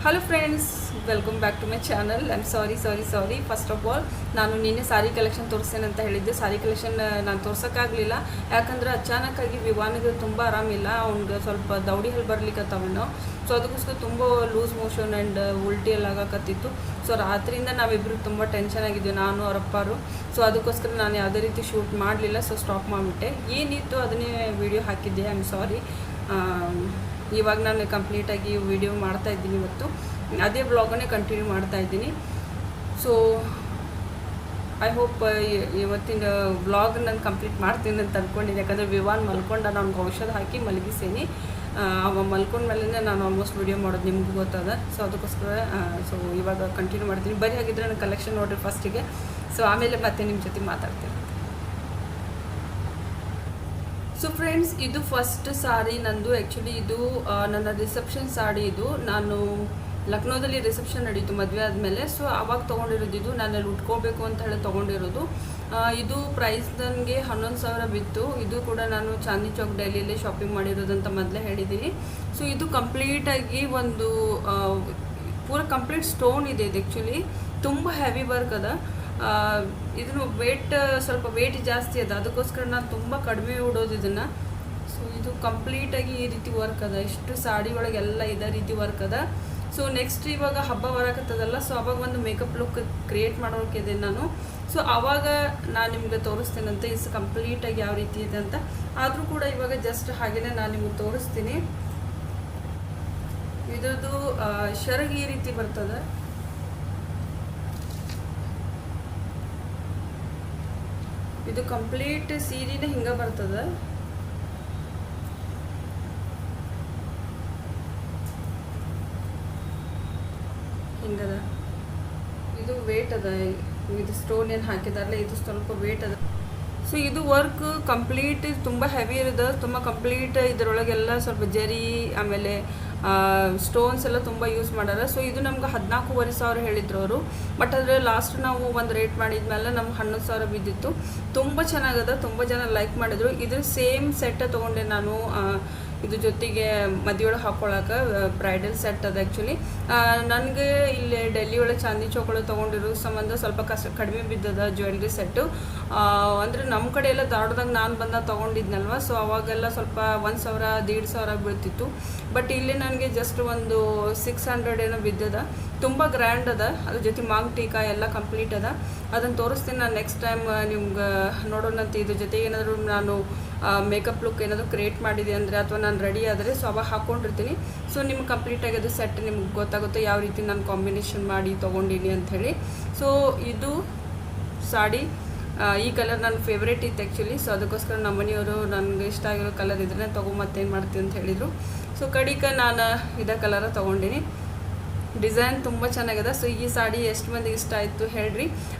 Hello friends, welcome back to my channel. I am sorry first of all, ನಾನು ನಿನ್ನೆ ಸಾರಿ collection ತೋರಿಸ್ತೇನೆ ಅಂತ ಹೇಳಿದ್ದೆ. ಸಾರಿ ಕಲೆಕ್ಷನ್ ನಾನು ತೋರ್ಸೋಕ್ಕಾಗಲಿಲ್ಲ, ಯಾಕಂದ್ರೆ ಅಚಾನಕ್ಕಾಗಿ ವಿವಾನಿಗೆ ತುಂಬ ಆರಾಮಿಲ್ಲ. ಅವ್ನಿಗೆ ಸ್ವಲ್ಪ ದೌಡಿ ಹಲ್ಲಿ ಬರ್ಲಿಕ್ಕತ್ತವನು. ಸೊ ಅದಕ್ಕೋಸ್ಕರ ತುಂಬ ಲೂಸ್ ಮೋಷನ್ ಆ್ಯಂಡ್ ಉಲ್ಟಿ ಎಲ್ಲ ಆಗಕತ್ತಿತ್ತು. ಸೊ ರಾತ್ರಿಯಿಂದ ನಾವಿಬ್ಬರು ತುಂಬ ಟೆನ್ಷನ್ ಆಗಿದ್ವಿ, ನಾನು ಅವರಪ್ಪರು. ಸೊ ಅದಕ್ಕೋಸ್ಕರ ನಾನು ಯಾವುದೇ ರೀತಿ ಶೂಟ್ ಮಾಡಲಿಲ್ಲ, ಸೊ ಸ್ಟಾಪ್ ಮಾಡಿಬಿಟ್ಟೆ. ಏನಿತ್ತು ಅದನ್ನೇ ವಿಡಿಯೋ ಹಾಕಿದ್ದೆ. ಐ ಆಮ್ ಸಾರಿ. ಇವಾಗ ನಾನು ಕಂಪ್ಲೀಟಾಗಿ ವಿಡಿಯೋ ಮಾಡ್ತಾಯಿದ್ದೀನಿ. ಇವತ್ತು ಅದೇ ಬ್ಲಾಗನ್ನೇ ಕಂಟಿನ್ಯೂ ಮಾಡ್ತಾಯಿದ್ದೀನಿ. ಸೊ ಐ ಹೋಪ್ ಇವತ್ತಿನ ವ್ಲಾಗ್ ನಾನು ಕಂಪ್ಲೀಟ್ ಮಾಡ್ತೀನಿ ಅಂತ ಅಂದ್ಕೊಂಡಿದ್ದೆ. ಯಾಕಂದರೆ ವಿವಾನ್ ಮಲ್ಕೊಂಡ, ನಾನು ಔಷಧ ಹಾಕಿ ಮಲಗಿಸೇನಿ. ಅವ ಮಲ್ಕೊಂಡ್ಮೇಲೆ ನಾನು ಆಲ್ಮೋಸ್ಟ್ ವಿಡಿಯೋ ಮಾಡೋದು ನಿಮಗೂ ಗೊತ್ತದ. ಸೊ ಅದಕ್ಕೋಸ್ಕರ ಸೊ ಇವಾಗ ಕಂಟಿನ್ಯೂ ಮಾಡ್ತೀನಿ. ಬರೀ ಹಾಗಿದ್ರೆ ನಾನು ಕಲೆಕ್ಷನ್ ನೋಡಿರಿ ಫಸ್ಟಿಗೆ. ಸೊ ಆಮೇಲೆ ಮತ್ತೆ ನಿಮ್ಮ ಜೊತೆ ಮಾತಾಡ್ತೀನಿ. ಸೊ ಫ್ರೆಂಡ್ಸ್, ಇದು ಫಸ್ಟ್ ಸಾರಿ ನಂದು. ಆ್ಯಕ್ಚುಲಿ ಇದು ನನ್ನ ರಿಸೆಪ್ಷನ್ ಸಾಡಿ. ಇದು ನಾನು ಲಕ್ನೋದಲ್ಲಿ ರಿಸೆಪ್ಷನ್ ನಡೀತು ಮದುವೆ ಆದಮೇಲೆ. ಸೊ ಆವಾಗ ತೊಗೊಂಡಿರೋದು ಇದು. ನಾನು ಅಲ್ಲಿ ಉಟ್ಕೋಬೇಕು ಅಂತ ಹೇಳಿ ತೊಗೊಂಡಿರೋದು. ಇದು ಪ್ರೈಸ್ ನನಗೆ 11,000 ಬಿತ್ತು. ಇದು ಕೂಡ ನಾನು ಚಾಂದಿ ಚೌಕ್ ಡೆಲ್ಲಿಯಲ್ಲೇ ಶಾಪಿಂಗ್ ಮಾಡಿರೋದಂತ ಮೊದಲೇ ಹೇಳಿದ್ದೀನಿ. ಸೊ ಇದು ಕಂಪ್ಲೀಟಾಗಿ ಒಂದು ಪೂರ ಕಂಪ್ಲೀಟ್ ಸ್ಟೋನ್ ಇದೆ. ಇದು ಆ್ಯಕ್ಚುಲಿ ತುಂಬ ಹೆವಿ ವರ್ಕ್ ಅದ. ಇದನ್ನು ಸ್ವಲ್ಪ ವೇಟ್ ಜಾಸ್ತಿ ಅದ, ಅದಕ್ಕೋಸ್ಕರ ನಾನು ತುಂಬ ಕಡಿಮೆ ಉಡೋದು ಇದನ್ನು. ಸೊ ಇದು ಕಂಪ್ಲೀಟಾಗಿ ಈ ರೀತಿ ವರ್ಕ್ ಅದ. ಇಷ್ಟು ಸಾಡಿ ಒಳಗೆಲ್ಲ ಇದೇ ರೀತಿ ವರ್ಕ್ ಅದ. ಸೊ ನೆಕ್ಸ್ಟ್ ಇವಾಗ ಹಬ್ಬ ಬರಕತ್ತದಲ್ಲ, ಸೊ ಅವಾಗ ಒಂದು ಮೇಕಪ್ ಲುಕ್ ಕ್ರಿಯೇಟ್ ಮಾಡೋಕ್ಕಿದೆ ನಾನು. ಸೊ ಆವಾಗ ನಾನು ನಿಮ್ಗೆ ತೋರಿಸ್ತೇನಂತೆ ಇದು ಕಂಪ್ಲೀಟಾಗಿ ಯಾವ ರೀತಿ ಇದೆ ಅಂತ. ಆದರೂ ಕೂಡ ಇವಾಗ ಜಸ್ಟ್ ಹಾಗೆಯೇ ನಾನು ನಿಮ್ಗೆ ತೋರಿಸ್ತೀನಿ. ಇದ್ರದ್ದು ಶರಗ್ ಈ ರೀತಿ ಬರ್ತದೆ. ಇದು ಕಂಪ್ಲೀಟ್ ಸೀರೆನೇ ಹಿಂಗೆ ಬರ್ತದೆ. ಹಿಂಗದ. ಇದು ವೇಟ್ ಅದ. ಇದು ಸ್ಟೋನ್ ಏನು ಹಾಕಿದಾರಲ್ಲ, ಇದು ಸ್ವಲ್ಪ ವೇಟ್ ಅದ. ಸೊ ಇದು ವರ್ಕ್ ಕಂಪ್ಲೀಟ್ ತುಂಬ ಹೆವಿ ಇರೋದು. ತುಂಬ ಕಂಪ್ಲೀಟ್ ಇದರೊಳಗೆಲ್ಲ ಸ್ವಲ್ಪ ಜರಿ ಆಮೇಲೆ ಸ್ಟೋನ್ಸ್ ಎಲ್ಲ ತುಂಬ ಯೂಸ್ ಮಾಡ್ಯಾರ. ಸೊ ಇದು ನಮ್ಗೆ 14,500 ಹೇಳಿದ್ರು ಅವರು. ಬಟ್ ಆದರೆ ಲಾಸ್ಟ್ ನಾವು ಒಂದು ರೇಟ್ ಮಾಡಿದ್ಮೇಲೆ ನಮ್ಗೆ 11,000 ಬಿದ್ದಿತ್ತು. ತುಂಬ ಚೆನ್ನಾಗದ, ತುಂಬ ಜನ ಲೈಕ್ ಮಾಡಿದರು. ಇದ್ರ ಸೇಮ್ ಸೆಟ್ ತೊಗೊಂಡೆ ನಾನು. ಇದ್ರ ಜೊತೆಗೆ ಮದುವೆಯೊಳಗೆ ಹಾಕ್ಕೊಳಕ್ಕೆ ಬ್ರೈಡಲ್ ಸೆಟ್ ಅದು. ಆ್ಯಕ್ಚುಲಿ ನನಗೆ ಇಲ್ಲಿ ಡೆಲ್ಲಿ ಒಳಗೆ ಚಾಂದಿ ಚೌಕ್ ಒಳಗೆ ತೊಗೊಂಡಿರೋ ಸಂಬಂಧ ಸ್ವಲ್ಪ ಕಡಿಮೆ ಬಿದ್ದದ ಜ್ಯುವೆಲ್ರಿ ಸೆಟ್ಟು. ಅಂದರೆ ನಮ್ಮ ಕಡೆ ಎಲ್ಲ ದಾಡ್ದಾಗ ನಾನು ಬಂದಾಗ ತೊಗೊಂಡಿದ್ನಲ್ವ. ಸೊ ಅವಾಗೆಲ್ಲ ಸ್ವಲ್ಪ 1,000, 1,500 ಬೀಳ್ತಿತ್ತು. ಬಟ್ ಇಲ್ಲಿ ನನಗೆ ಜಸ್ಟ್ ಒಂದು 600 ಏನೋ ಬಿದ್ದದ. ತುಂಬ ಗ್ರ್ಯಾಂಡ್ ಅದ. ಅದ್ರ ಜೊತೆ ಮಾಂಗ್ ಟೀಕಾ ಎಲ್ಲ ಕಂಪ್ಲೀಟ್ ಅದ. ಅದನ್ನು ತೋರಿಸ್ತೀನಿ ನಾನು ನೆಕ್ಸ್ಟ್ ಟೈಮ್ ನಿಮ್ಗೆ ನೋಡೋಣಂತೆ. ಇದ್ರ ಜೊತೆ ಏನಾದರೂ ನಾನು ಮೇಕಪ್ ಲುಕ್ ಏನಾದರೂ ಕ್ರಿಯೇಟ್ ಮಾಡಿದೆ ಅಂದರೆ ಅಥವಾ ನಾನು ರೆಡಿ ಆದರೆ ಸೊ ಅವಾಗ ಹಾಕ್ಕೊಂಡಿರ್ತೀನಿ. ಸೊ ನಿಮ್ಗೆ ಕಂಪ್ಲೀಟಾಗಿ ಅದು ಸೆಟ್ ನಿಮ್ಗೆ ಗೊತ್ತಾಗುತ್ತೆ ಯಾವ ರೀತಿ ನಾನು ಕಾಂಬಿನೇಷನ್ ಮಾಡಿ ತೊಗೊಂಡಿನಿ ಅಂಥೇಳಿ. ಸೊ ಇದು ಸಾಡಿ ಈ ಕಲರ್ ನನ್ನ ಫೇವ್ರೇಟ್ ಇತ್ತು ಆ್ಯಕ್ಚುಲಿ. ಸೊ ಅದಕ್ಕೋಸ್ಕರ ನಮ್ಮ ಮನೆಯವರು ನನಗೆ ಇಷ್ಟ ಆಗಿರೋ ಕಲರ್ ಇದ್ರೆ ಮತ್ತೇನು ಮಾಡ್ತೀನಿ ಅಂತ ಹೇಳಿದರು. ಸೊ ಕಡಿಕ ನಾನು ಇದೇ ಕಲರ ತೊಗೊಂಡಿನಿ. ಡಿಸೈನ್ ತುಂಬ ಚೆನ್ನಾಗಿದೆ. ಸೊ ಈ ಸಾಡಿ ಎಷ್ಟು ಮಂದಿಗೆ ಇಷ್ಟ ಆಯಿತು ಹೇಳ್ರಿ.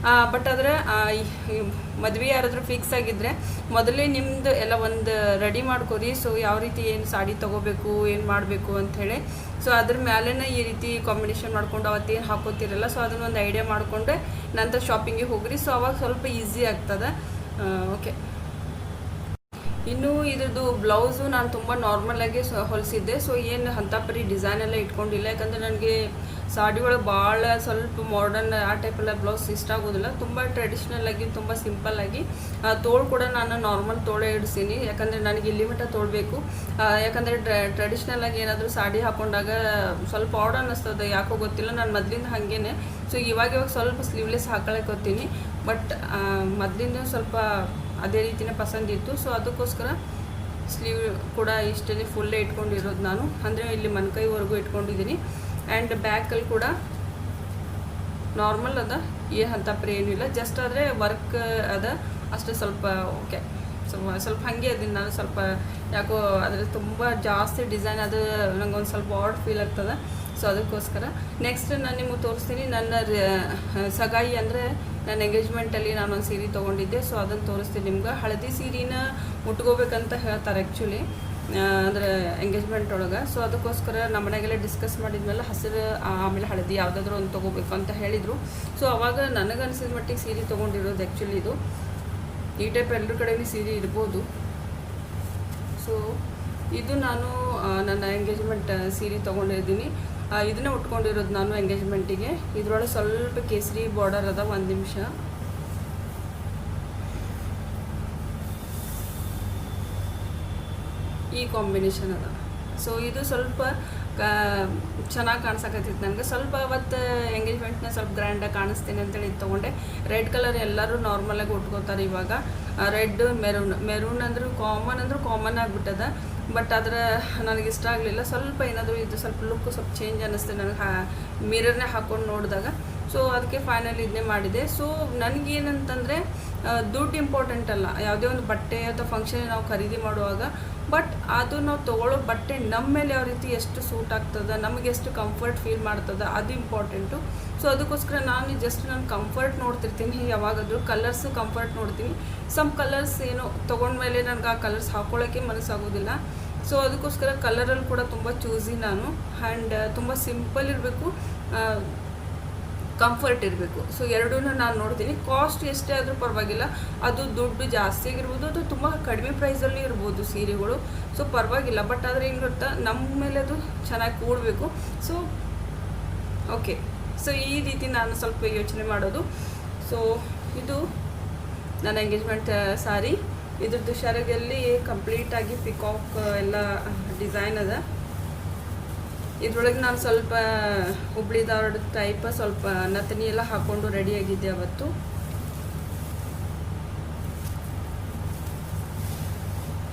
ಬಟ್ ಆದರೆ ಮದುವೆ ಯಾರಾದರೂ ಫಿಕ್ಸ್ ಆಗಿದ್ದರೆ ಮೊದಲೇ ನಿಮ್ಮದು ಎಲ್ಲ ಒಂದು ರೆಡಿ ಮಾಡ್ಕೊರಿ. ಸೊ ಯಾವ ರೀತಿ ಏನು ಸಾಡಿ ತೊಗೋಬೇಕು, ಏನು ಮಾಡಬೇಕು ಅಂಥೇಳಿ. ಸೊ ಅದ್ರ ಮೇಲೇ ಈ ರೀತಿ ಕಾಂಬಿನೇಷನ್ ಮಾಡ್ಕೊಂಡು ಅವತ್ತೇನು ಹಾಕೋತಿರಲ್ಲ, ಸೊ ಅದನ್ನೊಂದು ಐಡಿಯಾ ಮಾಡಿಕೊಂಡ್ರೆ ನಂತರ ಶಾಪಿಂಗಿಗೆ ಹೋಗ್ರಿ. ಸೊ ಅವಾಗ ಸ್ವಲ್ಪ ಈಸಿ ಆಗ್ತದೆ. ಓಕೆ, ಇನ್ನು ಇದ್ರದ್ದು ಬ್ಲೌಸು ನಾನು ತುಂಬ ನಾರ್ಮಲಾಗಿ ಹೊಲಿಸಿದ್ದೆ. ಸೊ ಏನು ಅಂಥಪರಿ ಡಿಸೈನ್ ಎಲ್ಲ ಇಟ್ಕೊಂಡಿಲ್ಲ. ಯಾಕಂದರೆ ನನಗೆ ಸಾಡಿ ಒಳಗೆ ಭಾಳ ಸ್ವಲ್ಪ ಮಾಡರ್ನ್ ಆ ಟೈಪೆಲ್ಲ ಬ್ಲೌಸ್ ಇಷ್ಟ ಆಗೋದಿಲ್ಲ. ತುಂಬ ಟ್ರೆಡಿಷ್ನಲ್ಲಾಗಿ, ತುಂಬ ಸಿಂಪಲ್ಲಾಗಿ. ತೋಳು ಕೂಡ ನಾನು ನಾರ್ಮಲ್ ತೋಳೆ ಇಡಿಸೀನಿ. ಯಾಕಂದರೆ ನನಗೆ ಇಲ್ಲಿ ಮಟ್ಟ ತೋಳಬೇಕು. ಯಾಕಂದರೆ ಟ್ರೆಡಿಷ್ನಲ್ಲಾಗಿ ಏನಾದರೂ ಸಾಡಿ ಹಾಕ್ಕೊಂಡಾಗ ಸ್ವಲ್ಪ ಆರ್ಡ್ ಅನ್ನಿಸ್ತದೆ, ಯಾಕೋ ಗೊತ್ತಿಲ್ಲ. ನಾನು ಮೊದಲಿಂದ ಹಾಗೇನೆ. ಸೊ ಇವಾಗ ಸ್ವಲ್ಪ ಸ್ಲೀವ್ಲೆಸ್ ಹಾಕೊಳಕ್ಕೆ ಹೋಗ್ತೀನಿ. ಬಟ್ ಮೊದಲಿಂದ ಸ್ವಲ್ಪ ಅದೇ ರೀತಿಯೇ ಪಸಂದಿತ್ತು. ಸೊ ಅದಕ್ಕೋಸ್ಕರ ಸ್ಲೀವ್ ಕೂಡ ಇಷ್ಟೇ ಫುಲ್ಲೇ ಇಟ್ಕೊಂಡಿರೋದು ನಾನು. ಅಂದರೆ ಇಲ್ಲಿ ಮೊಣಕೈವರೆಗೂ ಇಟ್ಕೊಂಡಿದ್ದೀನಿ. ಆ್ಯಂಡ್ ಬ್ಯಾಕಲ್ಲಿ ಕೂಡ ನಾರ್ಮಲ್ ಅದ, ಏನು ಅಂಥಪ್ರಿ ಏನಿಲ್ಲ. ಜಸ್ಟ್ ಆದರೆ ವರ್ಕ್ ಅದ ಅಷ್ಟೇ ಸ್ವಲ್ಪ. ಓಕೆ, ಸ್ವಲ್ಪ ಹಾಗೆ ಅದೀನಿ ನಾನು. ಸ್ವಲ್ಪ ಯಾಕೋ ಅದ್ರಲ್ಲಿ ತುಂಬ ಜಾಸ್ತಿ ಡಿಸೈನ್ ಅದು ನಂಗೆ ಒಂದು ಸ್ವಲ್ಪ ಆಡ್ ಫೀಲ್ ಆಗ್ತದೆ. ಸೊ ಅದಕ್ಕೋಸ್ಕರ ನೆಕ್ಸ್ಟ್ ನಾನು ನಿಮಗೆ ತೋರಿಸ್ತೀನಿ. ನನ್ನ ಸಗಾಯಿ ಅಂದರೆ ನನ್ನ ಎಂಗೇಜ್ಮೆಂಟಲ್ಲಿ ನಾನೊಂದು ಸೀರೆ ತೊಗೊಂಡಿದ್ದೆ. ಸೊ ಅದನ್ನು ತೋರಿಸ್ತೀನಿ ನಿಮ್ಗೆ. ಹಳದಿ ಸೀರೆನ ಮುಟ್ಕೋಬೇಕಂತ ಹೇಳ್ತಾರೆ ಆ್ಯಕ್ಚುಲಿ, ಅಂದರೆ ಎಂಗೇಜ್ಮೆಂಟ್ ಒಳಗೆ. ಸೊ ಅದಕ್ಕೋಸ್ಕರ ನಮ್ಮ ಮನೆಗೆಲ್ಲ ಡಿಸ್ಕಸ್ ಮಾಡಿದ್ಮೇಲೆ ಹಸಿರು ಆಮೇಲೆ ಹಳದಿ ಯಾವುದಾದ್ರೂ ಒಂದು ತೊಗೋಬೇಕು ಅಂತ ಹೇಳಿದರು. ಸೊ ಅವಾಗ ನನಗನ್ಸಿದ ಮಟ್ಟಿಗೆ ಸೀರೆ ತೊಗೊಂಡಿರೋದು ಆ್ಯಕ್ಚುಲಿ ಇದು. ಈ ಟೈಪ್ ಎಲ್ಲರ ಕಡೆಯೂ ಸೀರೆ ಇರ್ಬೋದು. ಸೊ ಇದು ನಾನು ನನ್ನ ಎಂಗೇಜ್ಮೆಂಟ್ ಸೀರೆ ತೊಗೊಂಡಿದ್ದೀನಿ. ಇದನ್ನೇ ಉಟ್ಕೊಂಡಿರೋದು ನಾನು ಎಂಗೇಜ್ಮೆಂಟಿಗೆ. ಇದ್ರೊಳಗೆ ಸ್ವಲ್ಪ ಕೇಸರಿ ಬಾರ್ಡರ್ ಅದ. ಒಂದು ನಿಮಿಷ. ಈ ಕಾಂಬಿನೇಷನ್ ಅದ. ಸೊ ಇದು ಸ್ವಲ್ಪ ಚೆನ್ನಾಗಿ ಕಾಣಿಸಕತ್ತಿತ್ತು ನನಗೆ. ಸ್ವಲ್ಪ ಅವತ್ತು ಎಂಗೇಜ್ಮೆಂಟ್ನ ಸ್ವಲ್ಪ ಗ್ರ್ಯಾಂಡಾಗಿ ಕಾಣಿಸ್ತೀನಿ ಅಂತೇಳಿ ಇದು ತೊಗೊಂಡೆ. ರೆಡ್ ಕಲರ್ ಎಲ್ಲರೂ ನಾರ್ಮಲಾಗಿ ಉಟ್ಕೋತಾರೆ ಇವಾಗ. ರೆಡ್ ಮೆರೂನ್ ಅಂದರೂ ಕಾಮನ್ ಆಗಿಬಿಟ್ಟದ. ಬಟ್ ಆದರೆ ನನಗೆ ಇಷ್ಟ ಆಗಲಿಲ್ಲ. ಸ್ವಲ್ಪ ಏನಾದರೂ ಇದು ಸ್ವಲ್ಪ ಲುಕ್ ಸ್ವಲ್ಪ ಚೇಂಜ್ ಅನ್ನಿಸ್ತು ನನಗೆ ಮಿರರ್ನೇ ಹಾಕ್ಕೊಂಡು ನೋಡಿದಾಗ. ಸೊ ಅದಕ್ಕೆ ಫೈನಲ್ ಇದನ್ನೇ ಮಾಡಿದೆ. ಸೊ ನನಗೇನಂತಂದರೆ ದುಡ್ಡು ಇಂಪಾರ್ಟೆಂಟ್ ಅಲ್ಲ. ಯಾವುದೇ ಒಂದು ಬಟ್ಟೆ ಅಥವಾ ಫಂಕ್ಷನ್ ನಾವು ಖರೀದಿ ಮಾಡುವಾಗ, ಬಟ್ ಅದು ನಾವು ತೊಗೊಳ್ಳೋ ಬಟ್ಟೆ ನಮ್ಮ ಮೇಲೆ ಯಾವ ರೀತಿ ಎಷ್ಟು ಸೂಟ್ ಆಗ್ತದೆ, ನಮಗೆ ಎಷ್ಟು ಕಂಫರ್ಟ್ ಫೀಲ್ ಮಾಡ್ತದೆ, ಅದು ಇಂಪಾರ್ಟೆಂಟು. ಸೊ ಅದಕ್ಕೋಸ್ಕರ ನಾನು ಕಂಫರ್ಟ್ ನೋಡ್ತಿರ್ತೀನಿ. ಯಾವಾಗಾದರೂ ಕಲರ್ಸು ಕಂಫರ್ಟ್ ನೋಡ್ತೀನಿ. ಸಮ್ ಕಲರ್ಸ್ ಏನೋ ತೊಗೊಂಡ್ಮೇಲೆ ನನಗೆ ಆ ಕಲರ್ಸ್ ಹಾಕ್ಕೊಳ್ಳೋಕ್ಕೆ ಮನಸ್ಸಾಗೋದಿಲ್ಲ. ಸೊ ಅದಕ್ಕೋಸ್ಕರ ಕಲರಲ್ಲಿ ಕೂಡ ತುಂಬ ಚೂಸಿ ನಾನು. ಆ್ಯಂಡ್ ತುಂಬ ಸಿಂಪಲ್ ಇರಬೇಕು, ಕಂಫರ್ಟ್ ಇರಬೇಕು. ಸೊ ಎರಡೂ ನಾನು ನೋಡ್ತೀನಿ. ಕಾಸ್ಟ್ ಎಷ್ಟೇ ಆದರೂ ಪರವಾಗಿಲ್ಲ. ಅದು ದುಡ್ಡು ಜಾಸ್ತಿ ಆಗಿರ್ಬೋದು, ಅದು ತುಂಬ ಕಡಿಮೆ ಪ್ರೈಸಲ್ಲಿ ಇರ್ಬೋದು ಸೀರೆಗಳು. ಸೊ ಪರವಾಗಿಲ್ಲ. ಬಟ್ ಆದರೆ ಏನು ಗೊತ್ತಾ, ನಮ್ಮ ಮೇಲೆ ಅದು ಚೆನ್ನಾಗಿ ಕೂಡಬೇಕು. So okay. ಸೊ ಈ ರೀತಿ ನಾನು ಸ್ವಲ್ಪ ಯೋಚನೆ ಮಾಡೋದು. ಸೊ ಇದು ನನ್ನ ಎಂಗೇಜ್ಮೆಂಟ್ ಸಾರಿ. ಇದ್ರದ್ದು ಶರಗಲ್ಲಿ ಕಂಪ್ಲೀಟಾಗಿ ಪಿಕಾಕ್ ಎಲ್ಲ ಡಿಸೈನ್ ಅದ. ಇದ್ರೊಳಗೆ ನಾನು ಸ್ವಲ್ಪ ಹುಬ್ಳಿ ಧಾರವಾಡ ಟೈಪ್ ಸ್ವಲ್ಪ ನತನಿ ಎಲ್ಲ ಹಾಕ್ಕೊಂಡು ರೆಡಿಯಾಗಿದ್ದೆ ಅವತ್ತು.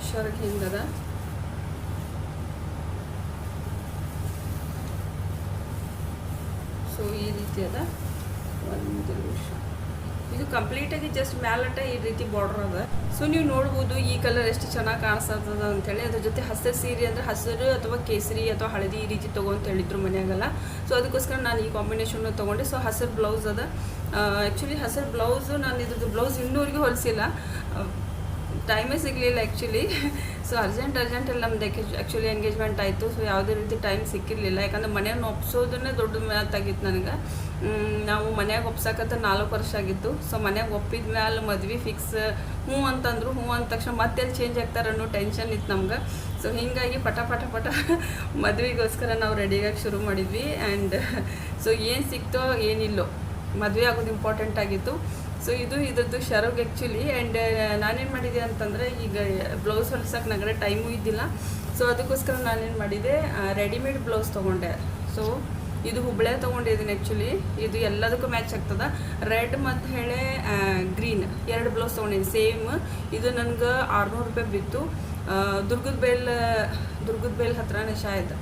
ಶರಗ್ ಹಿಂಗದ. ಸೊ ಈ ರೀತಿ ಅದ. ಒಂದು ನಿಮಿಷ. ಇದು ಕಂಪ್ಲೀಟಾಗಿ ಜಸ್ಟ್ ಮ್ಯಾಲಟ ಈ ರೀತಿ ಬಾರ್ಡರ್ ಅದ. ಸೊ ನೀವು ನೋಡ್ಬೋದು ಈ ಕಲರ್ ಎಷ್ಟು ಚೆನ್ನಾಗಿ ಕಾಣಿಸ್ತದ ಅಂಥೇಳಿ. ಅದ್ರ ಜೊತೆ ಹಸಿರು ಸೀರೆ ಅಂದರೆ ಹಸಿರು ಅಥವಾ ಕೇಸರಿ ಅಥವಾ ಹಳದಿ ಈ ರೀತಿ ತೊಗೊ ಅಂತ ಹೇಳಿದ್ರು ಮನೆಯಾಗಲ್ಲ. ಸೊ ಅದಕ್ಕೋಸ್ಕರ ನಾನು ಈ ಕಾಂಬಿನೇಷನ್ ತೊಗೊಂಡೆ. ಸೊ ಹಸಿರು ಬ್ಲೌಸ್ ಅದ. ಆ್ಯಕ್ಚುಲಿ ಹಸಿರು ಬ್ಲೌಸು ನಾನು ಇದ್ರದ್ದು ಬ್ಲೌಸ್ ಇನ್ನೂವರೆಗೂ ಹೊಲಿಸಿಲ್ಲ. ಟೈಮೇ ಸಿಗಲಿಲ್ಲ ಆ್ಯಕ್ಚುಲಿ. ಸೊ ಅರ್ಜೆಂಟಲ್ಲಿ ನಮ್ದು ಆ್ಯಕ್ಚುಲಿ ಎಂಗೇಜ್ಮೆಂಟ್ ಆಯಿತು. ಸೊ ಯಾವುದೇ ರೀತಿ ಟೈಮ್ ಸಿಕ್ಕಿರಲಿಲ್ಲ. ಯಾಕಂದರೆ ಮನೆಯನ್ನು ಒಪ್ಸೋದನ್ನೇ ದೊಡ್ಡ ಮಾತಾಗಿತ್ತು ನನಗೆ. ನಾವು ಮನ್ಯಾಗ ಒಪ್ಸಕತ್ತ 4 ವರ್ಷ ಆಗಿತ್ತು. ಸೊ ಮನ್ಯಾಗ ಒಪ್ಪಿದ ಮ್ಯಾಲೆ ಮದ್ವೆ ಫಿಕ್ಸ್ ಹ್ಞೂ ಅಂತಂದ್ರು. ಹ್ಞೂ ಅಂದ ತಕ್ಷಣ ಮತ್ತೆಲ್ಲಿ ಚೇಂಜ್ ಆಗ್ತಾರೆ ಅನ್ನೋ ಟೆನ್ಷನ್ ಇತ್ತು ನಮ್ಗೆ. ಸೊ ಹೀಗಾಗಿ ಪಟ ಮದುವೆಗೋಸ್ಕರ ನಾವು ರೆಡಿಯಾಗಿ ಶುರು ಮಾಡಿದ್ವಿ. ಆ್ಯಂಡ್ ಸೊ ಏನು ಸಿಕ್ತೋ ಏನಿಲ್ಲೋ ಮದುವೆ ಆಗೋದು ಇಂಪಾರ್ಟೆಂಟ್ ಆಗಿತ್ತು. ಸೊ ಇದು ಇದ್ರದ್ದು ಶರಗ್ ಆ್ಯಕ್ಚುಲಿ. ಆ್ಯಂಡ್ ನಾನೇನು ಮಾಡಿದೆ ಅಂತಂದರೆ, ಈಗ ಬ್ಲೌಸ್ ಹೊಲ್ಸಕ್ಕೆ ನನಗೆ ಟೈಮು ಇದ್ದಿಲ್ಲ. ಸೊ ಅದಕ್ಕೋಸ್ಕರ ನಾನೇನು ಮಾಡಿದೆ, ರೆಡಿಮೇಡ್ ಬ್ಲೌಸ್ ತೊಗೊಂಡೆ. ಸೊ ಇದು ಹುಬ್ಬಳ್ಳಿ ತೊಗೊಂಡಿದ್ದೀನಿ ಆ್ಯಕ್ಚುಲಿ. ಇದು ಎಲ್ಲದಕ್ಕೂ ಮ್ಯಾಚ್ ಆಗ್ತದೆ. ರೆಡ್ ಮತ್ತು ಹೇಳೆ ಗ್ರೀನ್ 2 ಬ್ಲೌಸ್ ತೊಗೊಂಡಿದ್ದೀನಿ ಸೇಮ್. ಇದು ನನಗೆ 600 ರೂಪಾಯಿ ಬಿತ್ತು. ದುರ್ಗದ ಬೇಲ್ ಹತ್ರನೇ ಶಾಯದ್.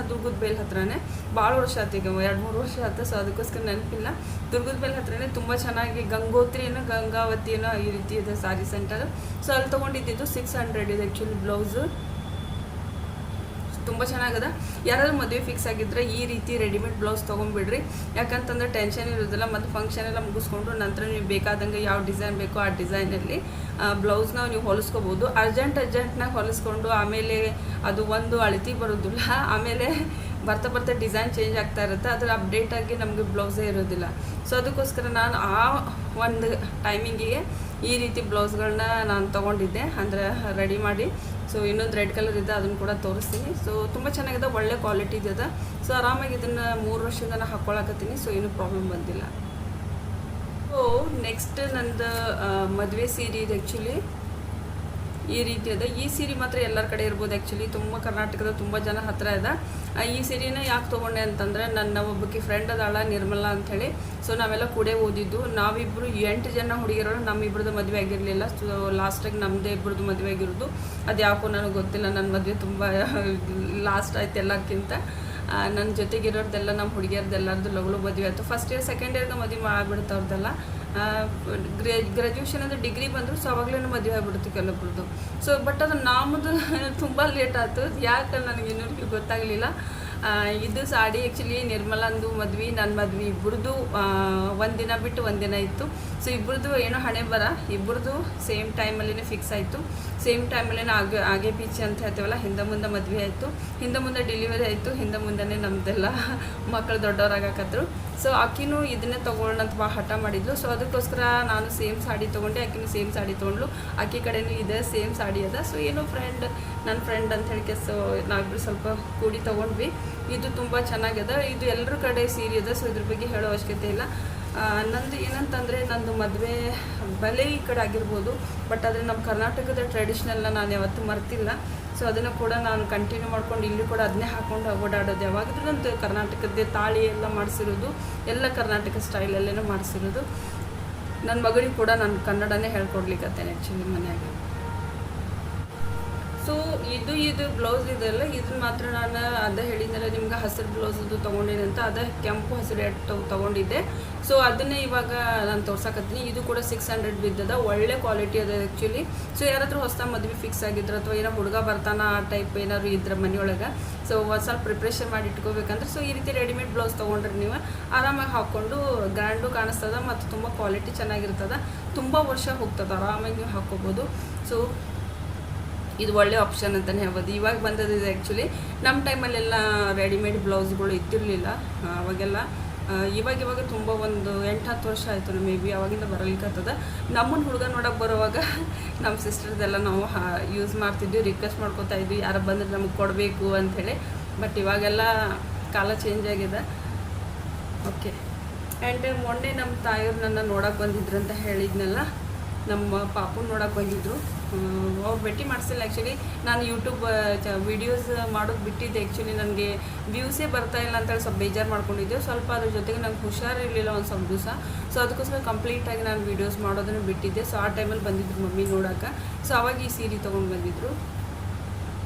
ದುರ್ಗದ ಬೇಲ್ ಹತ್ರನೇ. ಭಾಳ ವರ್ಷ ಆಯ್ತು, ಈಗ 2-3 ವರ್ಷ ಆಯ್ತು. ಸೊ ಅದಕ್ಕೋಸ್ಕರ ನೆನಪಿಲ್ಲ. ದುರ್ಗದ ಬೇಲ್ ಹತ್ರನೇ ತುಂಬ ಚೆನ್ನಾಗಿ ಗಂಗಾವತಿ ಏನೋ ಈ ರೀತಿ ಇದೆ ಸಾರಿ ಸೆಂಟರ್. ಸೊ ಅಲ್ಲಿ ತೊಗೊಂಡಿದ್ದು 600 ಇದೆ ಆ್ಯಕ್ಚುಲಿ ಬ್ಲೌಸು. ತುಂಬ ಚೆನ್ನಾಗದ. ಯಾರಾದರೂ ಮದುವೆ ಫಿಕ್ಸ್ ಆಗಿದ್ದರೆ ಈ ರೀತಿ ರೆಡಿಮೇಡ್ ಬ್ಲೌಸ್ ತೊಗೊಂಡ್ಬಿಡ್ರಿ. ಯಾಕಂತಂದರೆ ಟೆನ್ಷನ್ ಇರೋದಿಲ್ಲ. ಮತ್ತು ಫಂಕ್ಷನ್ ಎಲ್ಲ ಮುಗಿಸ್ಕೊಂಡು ನಂತರ ನೀವು ಬೇಕಾದಂಗೆ ಯಾವ ಡಿಸೈನ್ ಬೇಕೋ ಆ ಡಿಸೈನಲ್ಲಿ ಬ್ಲೌಸ್ನ ನೀವು ಹೊಲಿಸ್ಕೋಬೋದು. ಅರ್ಜೆಂಟ್ನಾಗ ಹೊಲಿಸ್ಕೊಂಡು ಆಮೇಲೆ ಅದು ಒಂದು ಅಳತಿ ಬರೋದಿಲ್ಲ. ಆಮೇಲೆ ಬರ್ತಾ ಡಿಸೈನ್ ಚೇಂಜ್ ಆಗ್ತಾ ಇರುತ್ತೆ. ಅದರ ಅಪ್ಡೇಟಾಗಿ ನಮಗೆ ಬ್ಲೌಸೇ ಇರೋದಿಲ್ಲ. ಸೊ ಅದಕ್ಕೋಸ್ಕರ ನಾನು ಆ ಒಂದು ಟೈಮಿಂಗಿಗೆ ಈ ರೀತಿ ಬ್ಲೌಸ್ಗಳನ್ನ ನಾನು ತೊಗೊಂಡಿದ್ದೆ, ಅಂದರೆ ರೆಡಿ ಮಾಡಿ. ಸೊ ಇನ್ನೊಂದು ರೆಡ್ ಕಲರ್ ಇದೆ, ಅದನ್ನು ಕೂಡ ತೋರಿಸ್ತೀನಿ. ಸೊ ತುಂಬ ಚೆನ್ನಾಗಿದೆ, ಒಳ್ಳೆ ಕ್ವಾಲಿಟಿ ಇದೆ. ಸೊ ಆರಾಮಾಗಿ ಇದನ್ನು 3 ವರ್ಷದಿಂದ ನಾನು ಹಾಕ್ಕೊಳಕತ್ತೀನಿ. ಸೊ ಏನೂ ಪ್ರಾಬ್ಲಮ್ ಬಂದಿಲ್ಲ. ಸೊ ನೆಕ್ಸ್ಟ್ ನಂದು ಮದುವೆ ಸೀರೆ ಇದೆ ಆ್ಯಕ್ಚುಲಿ. ಈ ರೀತಿ ಅದ. ಈ ಸೀರೆ ಮಾತ್ರ ಎಲ್ಲರ ಕಡೆ ಇರ್ಬೋದು ಆ್ಯಕ್ಚುಲಿ. ತುಂಬ ಕರ್ನಾಟಕದ ತುಂಬ ಜನ ಹತ್ತಿರ ಇದೆ. ಈ ಸೀರೆನ ಯಾಕೆ ತೊಗೊಂಡೆ ಅಂತಂದರೆ, ನನ್ನ ಒಬ್ಬಕ್ಕೆ ಫ್ರೆಂಡ್ ಅದಾಳ ನಿರ್ಮಲಾ ಅಂಥೇಳಿ. ಸೊ ನಾವೆಲ್ಲ ಕೂಡೇ ಓದಿದ್ದು. ನಾವಿಬ್ಬರು 8 ಜನ ಹುಡುಗಿಯರು. ನಮ್ಮಿಬ್ರದ್ದು ಮದುವೆ ಆಗಿರಲಿಲ್ಲ. ಸೊ ಲಾಸ್ಟಾಗಿ ನಮ್ಮದೇ ಇಬ್ಬರದ್ದು ಮದುವೆ ಆಗಿರೋದು. ಅದು ಯಾಕೋ ನನಗೆ ಗೊತ್ತಿಲ್ಲ. ನನ್ನ ಮದುವೆ ತುಂಬ ಲಾಸ್ಟ್ ಆಯ್ತು ಎಲ್ಲಕ್ಕಿಂತ. ನನ್ನ ಜೊತೆಗಿರೋರ್ದೆಲ್ಲ ನಮ್ಮ ಹುಡುಗಿಯರ್ದೆಲ್ಲರದ್ದು ಲಗು ಮದುವೆ ಆಯಿತು. ಫಸ್ಟ್ ಇಯರ್ ಸೆಕೆಂಡ್ ಇಯರ್ಗೆ ಮದುವೆ ಆಗಿಬಿಡುತ್ತೆ ಅವ್ರದ್ದೆಲ್ಲ. ಗ್ರ್ಯಾಜುಯೇಷನ್ ಅಂದರೆ ಡಿಗ್ರಿ ಬಂದರು. ಸೊ ಅವಾಗಲೇ ಮದುವೆ ಆಗಿಬಿಡ್ತು ಕೆಲವೊಬ್ರದ್ದು. ಸೊ ಬಟ್ ಅದು ನಮ್ಮದು ತುಂಬ ಲೇಟ್ ಆಯ್ತು. ಯಾಕೆ ನನಗೆ ಇನ್ನೂರಿಗೆ ಗೊತ್ತಾಗಲಿಲ್ಲ. ಇದು ಸಾಡಿ ಆ್ಯಕ್ಚುಲಿ ನಿರ್ಮಲಂದು ಮದ್ವೆ, ನನ್ನ ಮದ್ವೆ ಇಬ್ಬರದು ಒಂದಿನ ಬಿಟ್ಟು ಒಂದಿನ ಇತ್ತು. ಸೊ ಇಬ್ಬರದು ಏನೋ ಹಣೆ ಬರ, ಇಬ್ಬರದು ಸೇಮ್ ಟೈಮಲ್ಲೇ ಫಿಕ್ಸ್ ಆಯಿತು. ಸೇಮ್ ಟೈಮಲ್ಲೇ ಆಗೆ ಪೀಚೆ ಅಂತ ಹೇಳ್ತೀವಲ್ಲ, ಹಿಂದೆ ಮುಂದೆ ಮದುವೆ ಆಯಿತು, ಹಿಂದೆ ಮುಂದೆ ಡೆಲಿವರಿ ಆಯಿತು, ಹಿಂದೆ ಮುಂದೆನೇ ನಮ್ಮದೆಲ್ಲ ಮಕ್ಕಳು ದೊಡ್ಡವರಾಗಕತ್ರು. ಸೊ ಆಕಿನೂ ಇದನ್ನೇ ತೊಗೊಳ್ಳೋಣ ಅಂತ ಭಾಳ ಹಠ ಮಾಡಿದ್ಲು. ಸೊ ಅದಕ್ಕೋಸ್ಕರ ನಾನು ಸೇಮ್ ಸಾಡಿ ತೊಗೊಂಡೆ, ಆಕಿನೂ ಸೇಮ್ ಸಾಡಿ ತೊಗೊಂಡ್ಲು. ಆಕೆ ಕಡೆನೂ ಇದೆ ಸೇಮ್ ಸಾಡಿ ಅದ. ಸೊ ಏನೋ ನನ್ನ ಫ್ರೆಂಡ್ ಅಂತ ಹೇಳಿಕೆ ಸೊ ನಾವಿಬ್ಬರು ಸ್ವಲ್ಪ ಕೂಡಿ ತೊಗೊಂಡ್ವಿ. ಇದು ತುಂಬ ಚೆನ್ನಾಗಿದೆ. ಇದು ಎಲ್ಲರ ಕಡೆ ಸೀರೆ ಇದೆ, ಸೊ ಇದ್ರ ಬಗ್ಗೆ ಹೇಳೋ ಅವಶ್ಯಕತೆ ಇಲ್ಲ. ನಂದು ಏನಂತಂದರೆ ನಂದು ಮದುವೆ ಬಲೆ ಈ ಕಡೆ ಆಗಿರ್ಬೋದು, ಬಟ್ ಆದರೆ ನಮ್ಮ ಕರ್ನಾಟಕದ ಟ್ರೆಡಿಷ್ನಲ್ನ ನಾನು ಯಾವತ್ತೂ ಮರ್ತಿಲ್ಲ. ಸೊ ಅದನ್ನು ಕೂಡ ನಾನು ಕಂಟಿನ್ಯೂ ಮಾಡ್ಕೊಂಡು ಇಲ್ಲಿ ಕೂಡ ಅದನ್ನೇ ಹಾಕ್ಕೊಂಡು ಓಡಾಡೋದು. ಯಾವಾಗಿದ್ರೂ ನಂದು ಕರ್ನಾಟಕದ್ದೇ ತಾಳಿ ಎಲ್ಲ ಮಾಡಿಸಿರೋದು, ಎಲ್ಲ ಕರ್ನಾಟಕ ಸ್ಟೈಲಲ್ಲೇ ಮಾಡಿಸಿರೋದು. ನನ್ನ ಮಗಳಿಗೆ ಕೂಡ ನಾನು ಕನ್ನಡನೇ ಹೇಳ್ಕೊಡ್ಲಿಕ್ಕತ್ತೇನೆ ಆ್ಯಕ್ಚುಲಿ ಮನೆಯಾಗೆ. ಸೊ ಇದು ಬ್ಲೌಸ್ ಇದೆಲ್ಲ, ಇದನ್ನ ಮಾತ್ರ ನಾನು ಅದೇ ಹೇಳಿದ್ನಲ್ಲ ನಿಮ್ಗೆ ಹಸಿರು ಬ್ಲೌಸದು ತೊಗೊಂಡಿನಿ ಅಂತ, ಅದೇ ಕೆಂಪು ಹಸಿರು ಎರಡು ತೊಗೊಂಡಿದ್ದೆ. ಸೊ ಅದನ್ನೇ ಇವಾಗ ನಾನು ತೋರ್ಸಕತ್ತೀನಿ. ಇದು ಕೂಡ 600 ಬಿದ್ದದ, ಒಳ್ಳೆ ಕ್ವಾಲಿಟಿ ಅದ ಆ್ಯಕ್ಚುಲಿ. ಸೊ ಯಾರಾದರೂ ಹೊಸ ಮದುವೆ ಫಿಕ್ಸ್ ಆಗಿದ್ರು ಅಥವಾ ಏನೋ ಹುಡುಗ ಬರ್ತಾನ ಆ ಟೈಪ್ ಏನಾದ್ರು ಇದ್ರೆ ಮನೆಯೊಳಗೆ, ಸೊ ಒಂದು ಸ್ವಲ್ಪ ಪ್ರಿಪ್ರೇಷನ್ ಮಾಡಿ ಇಟ್ಕೋಬೇಕಂದ್ರೆ ಸೊ ಈ ರೀತಿ ರೆಡಿಮೇಡ್ ಬ್ಲೌಸ್ ತೊಗೊಂಡ್ರೆ ನೀವು ಆರಾಮಾಗಿ ಹಾಕ್ಕೊಂಡು ಗ್ರ್ಯಾಂಡು ಕಾಣಿಸ್ತದ ಮತ್ತು ತುಂಬ ಕ್ವಾಲಿಟಿ ಚೆನ್ನಾಗಿರ್ತದೆ, ತುಂಬ ವರ್ಷ ಹೋಗ್ತದೆ, ಆರಾಮಾಗಿ ನೀವು ಹಾಕ್ಕೋಬೋದು. ಸೊ ಇದು ಒಳ್ಳೆ ಆಪ್ಷನ್ ಅಂತಲೇ ಹೇಳ್ಬೋದು. ಇವಾಗ ಬಂದದಿದೆ ಆ್ಯಕ್ಚುಲಿ. ನಮ್ಮ ಟೈಮಲ್ಲೆಲ್ಲ ರೆಡಿಮೇಡ್ ಬ್ಲೌಸ್ಗಳು ಇದ್ದಿರಲಿಲ್ಲ ಅವಾಗೆಲ್ಲ. ಇವಾಗ ತುಂಬ ಒಂದು 8-10 ವರ್ಷ ಆಯಿತು ಮೇ ಬಿ ಅವಾಗಿಂದ ಬರಲಿಕ್ಕತ್ತದ. ನಮ್ಮನ್ನು ಹುಡುಗ ನೋಡೋಕೆ ಬರುವಾಗ ನಮ್ಮ ಸಿಸ್ಟರ್ದೆಲ್ಲ ನಾವು ಯೂಸ್ ಮಾಡ್ತಿದ್ವಿ, ರಿಕ್ವೆಸ್ಟ್ ಮಾಡ್ಕೊತಾ ಇದ್ವಿ ಯಾರು ಬಂದರೆ ನಮಗೆ ಕೊಡಬೇಕು ಅಂಥೇಳಿ. ಬಟ್ ಇವಾಗೆಲ್ಲ ಕಾಲ ಚೇಂಜ್ ಆಗಿದೆ. ಓಕೆ. ಆ್ಯಂಡ್ ಮೊನ್ನೆ ನಮ್ಮ ತಾಯಿಯವ್ರು ನನ್ನ ನೋಡೋಕೆ ಬಂದಿದ್ರು ಅಂತ ಹೇಳಿದ್ನಲ್ಲ, ನಮ್ಮ ಪಾಪು ನೋಡೋಕೆ ಬಂದಿದ್ದರು. ಅವ್ರು ಭೇಟಿ ಮಾಡಿಸಿಲ್ಲ ಆ್ಯಕ್ಚುಲಿ. ನಾನು ಯೂಟ್ಯೂಬ್ ವೀಡಿಯೋಸ್ ಮಾಡೋದು ಬಿಟ್ಟಿದ್ದೆ ಆ್ಯಕ್ಚುಲಿ. ನನಗೆ ವ್ಯೂಸೇ ಬರ್ತಾಯಿಲ್ಲ ಅಂತೇಳಿ ಸ್ವಲ್ಪ ಬೇಜಾರು ಮಾಡ್ಕೊಂಡಿದ್ದೆ. ಸ್ವಲ್ಪ ಅದ್ರ ಜೊತೆಗೆ ನಂಗೆ ಹುಷಾರಿರಲಿಲ್ಲ ಒಂದು ಸ್ವಲ್ಪ ದಿವಸ. ಸೊ ಅದಕ್ಕೋಸ್ಕರ ಕಂಪ್ಲೀಟಾಗಿ ನಾನು ವೀಡಿಯೋಸ್ ಮಾಡೋದನ್ನು ಬಿಟ್ಟಿದ್ದೆ. ಸೊ ಆ ಟೈಮಲ್ಲಿ ಬಂದಿದ್ರು ಮಮ್ಮಿ ನೋಡೋಕೆ. ಸೊ ಅವಾಗ ಈ ಸೀರೆ ತೊಗೊಂಡು ಬಂದಿದ್ದರು.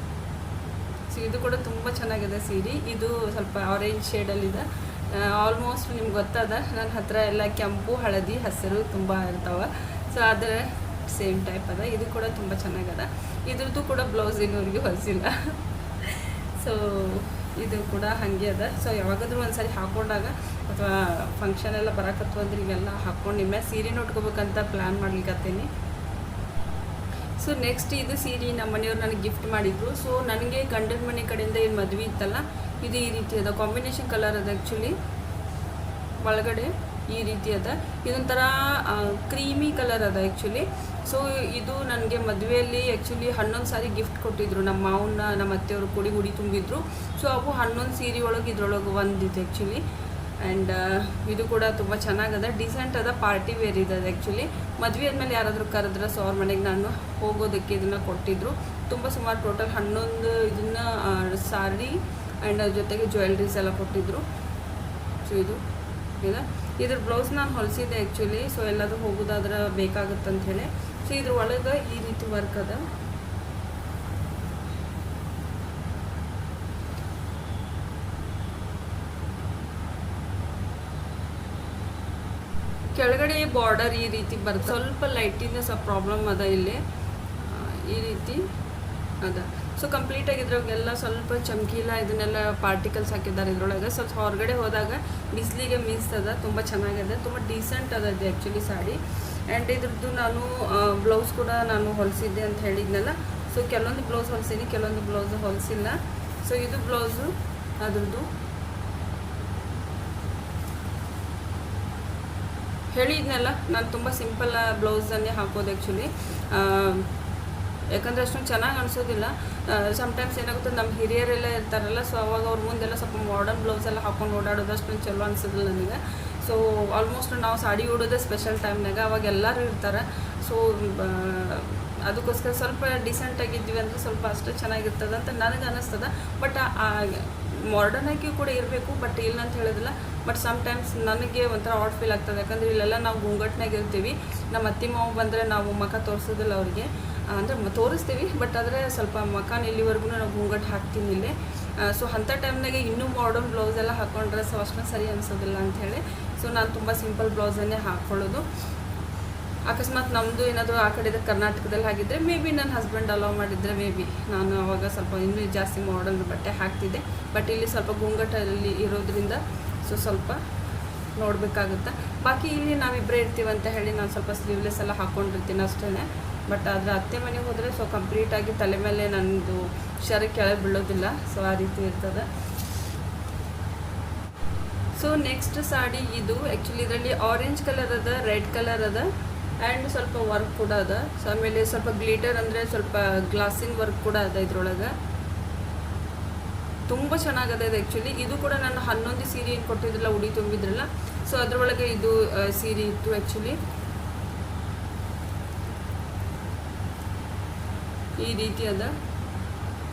ಸೊ ಇದು ಕೂಡ ತುಂಬ ಚೆನ್ನಾಗಿದೆ ಸೀರೆ. ಇದು ಸ್ವಲ್ಪ ಆರೆಂಜ್ ಶೇಡಲ್ಲಿದೆ. ಆಲ್ಮೋಸ್ಟ್ ನಿಮ್ಗೆ ಗೊತ್ತದ ನನ್ನ ಹತ್ರ ಎಲ್ಲ ಕೆಂಪು, ಹಳದಿ, ಹಸಿರು ತುಂಬ ಇರ್ತಾವೆ. ಸೊ ಅದರ ಸೇಮ್ ಟೈಪ್ ಅದ. ಇದು ಕೂಡ ತುಂಬ ಚೆನ್ನಾಗದ. ಇದ್ರದ್ದು ಕೂಡ ಬ್ಲೌಸ್ ಇನ್ನೂರಿಗೆ ಹೊಲಿಸಿಲ್ಲ. ಸೊ ಇದು ಕೂಡ ಹಾಗೆ ಅದ. ಸೊ ಯಾವಾಗಾದ್ರೂ ಒಂದು ಸಾರಿ ಹಾಕ್ಕೊಂಡಾಗ ಅಥವಾ ಫಂಕ್ಷನ್ ಎಲ್ಲ ಬರಕತ್ತು ಅಂದ್ರೆ ಇವೆಲ್ಲ ಹಾಕ್ಕೊಂಡು ನಿಮ್ಮ ಸೀರೆನ ಉಟ್ಕೋಬೇಕಂತ ಪ್ಲ್ಯಾನ್ ಮಾಡ್ಲಿಕ್ಕತ್ತೀನಿ. ಸೊ ನೆಕ್ಸ್ಟ್ ಇದು ಸೀರೆ ನಮ್ಮ ಮನೆಯವ್ರು ನನಗೆ ಗಿಫ್ಟ್ ಮಾಡಿದ್ರು. ಸೊ ನನಗೆ ಗಂಡನ ಮನೆ ಕಡೆಯಿಂದ ಏನು ಮದುವೆ ಇತ್ತಲ್ಲ, ಇದು ಈ ರೀತಿ ಅದ, ಕಾಂಬಿನೇಷನ್ ಕಲರ್ ಅದ ಆ್ಯಕ್ಚುಲಿ. ಒಳಗಡೆ ಈ ರೀತಿ ಅದ, ಇದೊಂಥರ ಕ್ರೀಮಿ ಕಲರ್ ಅದ ಆ್ಯಕ್ಚುಲಿ. ಸೊ ಇದು ನನಗೆ ಮದುವೆಯಲ್ಲಿ ಆ್ಯಕ್ಚುಲಿ 11 ಸಾರಿ ಗಿಫ್ಟ್ ಕೊಟ್ಟಿದ್ರು. ನಮ್ಮ ಮಾವನ್ನ ನಮ್ಮ ಅತ್ತೆಯವರು ಕೂಡಿ ಹುಡಿ ತುಂಬಿದ್ರು. ಸೊ ಅವು 11 ಸೀರೆ ಒಳಗೆ ಇದ್ರೊಳಗೆ ಒಂದಿತ್ತು ಆ್ಯಕ್ಚುಲಿ. ಆ್ಯಂಡ್ ಇದು ಕೂಡ ತುಂಬ ಚೆನ್ನಾಗದ, ಡೀಸೆಂಟ್ ಅದ, ಪಾರ್ಟಿ ವೇರ್ ಇದೆ ಆ್ಯಕ್ಚುಲಿ. ಮದುವೆ ಆದಮೇಲೆ ಯಾರಾದರೂ ಕರೆದ್ರೆ ಸೊ ಅವ್ರ ಮನೆಗೆ ನಾನು ಹೋಗೋದಕ್ಕೆ ಇದನ್ನು ಕೊಟ್ಟಿದ್ದರು. ತುಂಬ ಸುಮಾರು ಟೋಟಲ್ 11 ಇದನ್ನು ಸಾರಿ ಆ್ಯಂಡ್ ಅದ್ರ ಜೊತೆಗೆ ಜ್ಯುವೆಲ್ರೀಸ್ ಎಲ್ಲ ಕೊಟ್ಟಿದ್ದರು. ಸೊ ಇದು ಇದೆ. ಇದ್ರ ಬ್ಲೌಸ್ ನಾನು ಹೊಲಿಸಿದ್ದೆ ಆ್ಯಕ್ಚುಲಿ. ಸೊ ಎಲ್ಲಾದರೂ ಹೋಗೋದಾದ್ರೆ ಬೇಕಾಗುತ್ತಂಥೇಳಿ. ಸೊ ಇದ್ರ ಒಳಗೆ ಈ ರೀತಿ ವರ್ಕ್ ಅದ. ಕೆಳಗಡೆ ಬಾರ್ಡರ್ ಈ ರೀತಿ ಬರ್ತದೆ. ಸ್ವಲ್ಪ ಲೈಟಿಂದ ಸ್ವಲ್ಪ ಪ್ರಾಬ್ಲಮ್ ಅದ ಇಲ್ಲಿ, ಈ ರೀತಿ ಅದ. ಸೊ ಕಂಪ್ಲೀಟಾಗಿ ಇದ್ರಾಗೆಲ್ಲ ಸ್ವಲ್ಪ ಚಮಕಿಲ್ಲ, ಇದನ್ನೆಲ್ಲ ಪಾರ್ಟಿಕಲ್ಸ್ ಹಾಕಿದ್ದಾರೆ ಇದ್ರೊಳಗೆ. ಸ್ವಲ್ಪ ಹೊರಗಡೆ ಹೋದಾಗ ಬಿಸಿಲಿಗೆ ಮೀಸ್ತದ, ತುಂಬ ಚೆನ್ನಾಗಿದೆ, ತುಂಬ ಡೀಸೆಂಟ್ ಅದ ಇದು ಆ್ಯಕ್ಚುಲಿ ಸಾಡಿ. ಆ್ಯಂಡ್ ಇದ್ರದ್ದು ನಾನು ಬ್ಲೌಸ್ ಕೂಡ ನಾನು ಹೊಲಿಸಿದ್ದೆ ಅಂತ ಹೇಳಿದ್ನಲ್ಲ. ಸೊ ಕೆಲವೊಂದು ಬ್ಲೌಸ್ ಹೊಲಿಸೀನಿ, ಕೆಲವೊಂದು ಬ್ಲೌಸ್ ಹೊಲಿಸಿಲ್ಲ. ಸೊ ಇದು ಬ್ಲೌಸು ಅದ್ರದ್ದು ಹೇಳಿದ್ನಲ್ಲ, ನಾನು ತುಂಬ ಸಿಂಪಲ್ ಬ್ಲೌಸನ್ನೇ ಹಾಕೋದು ಆ್ಯಕ್ಚುಲಿ. ಯಾಕಂದರೆ ಅಷ್ಟೊಂದು ಚೆನ್ನಾಗಿ ಅನಿಸೋದಿಲ್ಲ. ಸಮ್ಟೈಮ್ಸ್ ಏನಾಗುತ್ತೆ, ನಮ್ಮ ಹಿರಿಯರೆಲ್ಲ ಇರ್ತಾರಲ್ಲ, ಸೊ ಅವಾಗ ಅವ್ರ ಮುಂದೆಲ್ಲ ಸ್ವಲ್ಪ ಮಾಡರ್ನ್ ಬ್ಲೌಸ್ ಎಲ್ಲ ಹಾಕೊಂಡು ಓಡಾಡೋದು ಅಷ್ಟೊಂದು ಚಲೋ ಅನಿಸೋದಿಲ್ಲ ನನಗೆ. ಸೊ ಆಲ್ಮೋಸ್ಟ್ ನಾವು ಸಾಡಿ ಉಡೋದೇ ಸ್ಪೆಷಲ್ ಟೈಮ್ನಾಗ, ಅವಾಗ ಎಲ್ಲರೂ ಇರ್ತಾರೆ. ಸೊ ಅದಕ್ಕೋಸ್ಕರ ಸ್ವಲ್ಪ ಡಿಸೆಂಟಾಗಿದ್ವಿ ಅಂದರೆ ಸ್ವಲ್ಪ ಅಷ್ಟು ಚೆನ್ನಾಗಿರ್ತದೆ ಅಂತ ನನಗೆ ಅನ್ನಿಸ್ತದೆ. ಬಟ್ ಮಾಡರ್ನ್ ಆಗಿ ಕೂಡ ಇರಬೇಕು, ಬಟ್ ಇಲ್ಲ ಅಂತ ಹೇಳೋದಿಲ್ಲ. ಬಟ್ ಸಮ್ಟೈಮ್ಸ್ ನನಗೆ ಒಂಥರ ಆಡ್ ಫೀಲ್ ಆಗ್ತದೆ. ಯಾಕಂದರೆ ಇಲ್ಲೆಲ್ಲ ನಾವು ಗುಂಗಟ್ನಾಗ ಇರ್ತೀವಿ. ನಮ್ಮ ಅತ್ತೆ ಮಾವು ಬಂದರೆ ನಾವು ಮುಖ ತೋರಿಸೋದಿಲ್ಲ ಅವ್ರಿಗೆ, ಅಂದರೆ ತೋರಿಸ್ತೀವಿ, ಬಟ್ ಆದರೆ ಸ್ವಲ್ಪ ಮಕಾನ್ ಇಲ್ಲಿವರೆಗೂ ನಾವು ಗುಂಗಟ್ಟು ಹಾಕ್ತೀನಿ ಇಲ್ಲೇ. ಸೊ ಅಂಥ ಟೈಮ್ನಾಗೆ ಇನ್ನೂ ಮಾಡರ್ನ್ ಬ್ಲೌಸ್ ಎಲ್ಲ ಹಾಕ್ಕೊಂಡ್ರೆ ಸೊ ಅಷ್ಟೊಂದು ಸರಿ ಅನಿಸೋದಿಲ್ಲ ಅಂಥೇಳಿ ಸೊ ನಾನು ತುಂಬ ಸಿಂಪಲ್ ಬ್ಲೌಸನ್ನೇ ಹಾಕ್ಕೊಳ್ಳೋದು. ಅಕಸ್ಮಾತ್ ನಮ್ಮದು ಏನಾದರೂ ಆ ಕಡೆ ಕರ್ನಾಟಕದಲ್ಲಿ ಆಗಿದ್ದರೆ ಮೇ ಬಿ ನನ್ನ ಹಸ್ಬೆಂಡ್ ಅಲೋ ಮಾಡಿದರೆ ಮೇ ಬಿ ನಾನು ಅವಾಗ ಸ್ವಲ್ಪ ಇನ್ನೂ ಜಾಸ್ತಿ ಮಾಡರ್ನ್ ಬಟ್ಟೆ ಹಾಕ್ತಿದ್ದೆ. ಬಟ್ ಇಲ್ಲಿ ಸ್ವಲ್ಪ ಗುಂಗಟಲ್ಲಿ ಇರೋದ್ರಿಂದ ಸೊ ಸ್ವಲ್ಪ ನೋಡಬೇಕಾಗುತ್ತೆ. ಬಾಕಿ ಇಲ್ಲಿ ನಾವಿಬ್ಬರೇ ಇರ್ತೀವಂತ ಹೇಳಿ ನಾನು ಸ್ವಲ್ಪ ಸ್ಲೀವ್ಲೆಸ್ ಎಲ್ಲ ಹಾಕ್ಕೊಂಡಿರ್ತೀನಿ ಅಷ್ಟೇ. ಬಟ್ ಅದರ ಅತ್ತೆ ಮನೆಗೆ ಹೋದರೆ ಸೊ ಕಂಪ್ಲೀಟಾಗಿ ತಲೆ ಮೇಲೆ ನನ್ನದು ಶರ್ಟ್ ಕೆಳಗೆ ಬೀಳೋದಿಲ್ಲ. ಸೊ ಆ ರೀತಿ ಇರ್ತದೆ. ಸೊ ನೆಕ್ಸ್ಟ್ ಸಾಡಿ ಇದು ಆ್ಯಕ್ಚುಲಿ ಇದರಲ್ಲಿ ಆರೆಂಜ್ ಕಲರ್ ಅದ, ರೆಡ್ ಕಲರ್ ಅದ, ಆ್ಯಂಡ್ ಸ್ವಲ್ಪ ವರ್ಕ್ ಕೂಡ ಅದ. ಸೊ ಆಮೇಲೆ ಸ್ವಲ್ಪ ಗ್ಲಿಟರ್ ಅಂದರೆ ಸ್ವಲ್ಪ ಗ್ಲಾಸಿನ ವರ್ಕ್ ಕೂಡ ಅದ ಇದ್ರೊಳಗೆ. ತುಂಬ ಚೆನ್ನಾಗಿದೆ ಇದು ಆ್ಯಕ್ಚುಲಿ. ಇದು ಕೂಡ ನಾನು 11 ಸೀರೆ ಏನು ಕೊಟ್ಟಿದ್ರಲ್ಲ, ಉಡಿ ತುಂಬಿದ್ರಲ್ಲ, ಸೊ ಅದರೊಳಗೆ ಇದು ಸೀರೆ ಇತ್ತು ಆ್ಯಕ್ಚುಲಿ. ಈ ರೀತಿ ಅದ.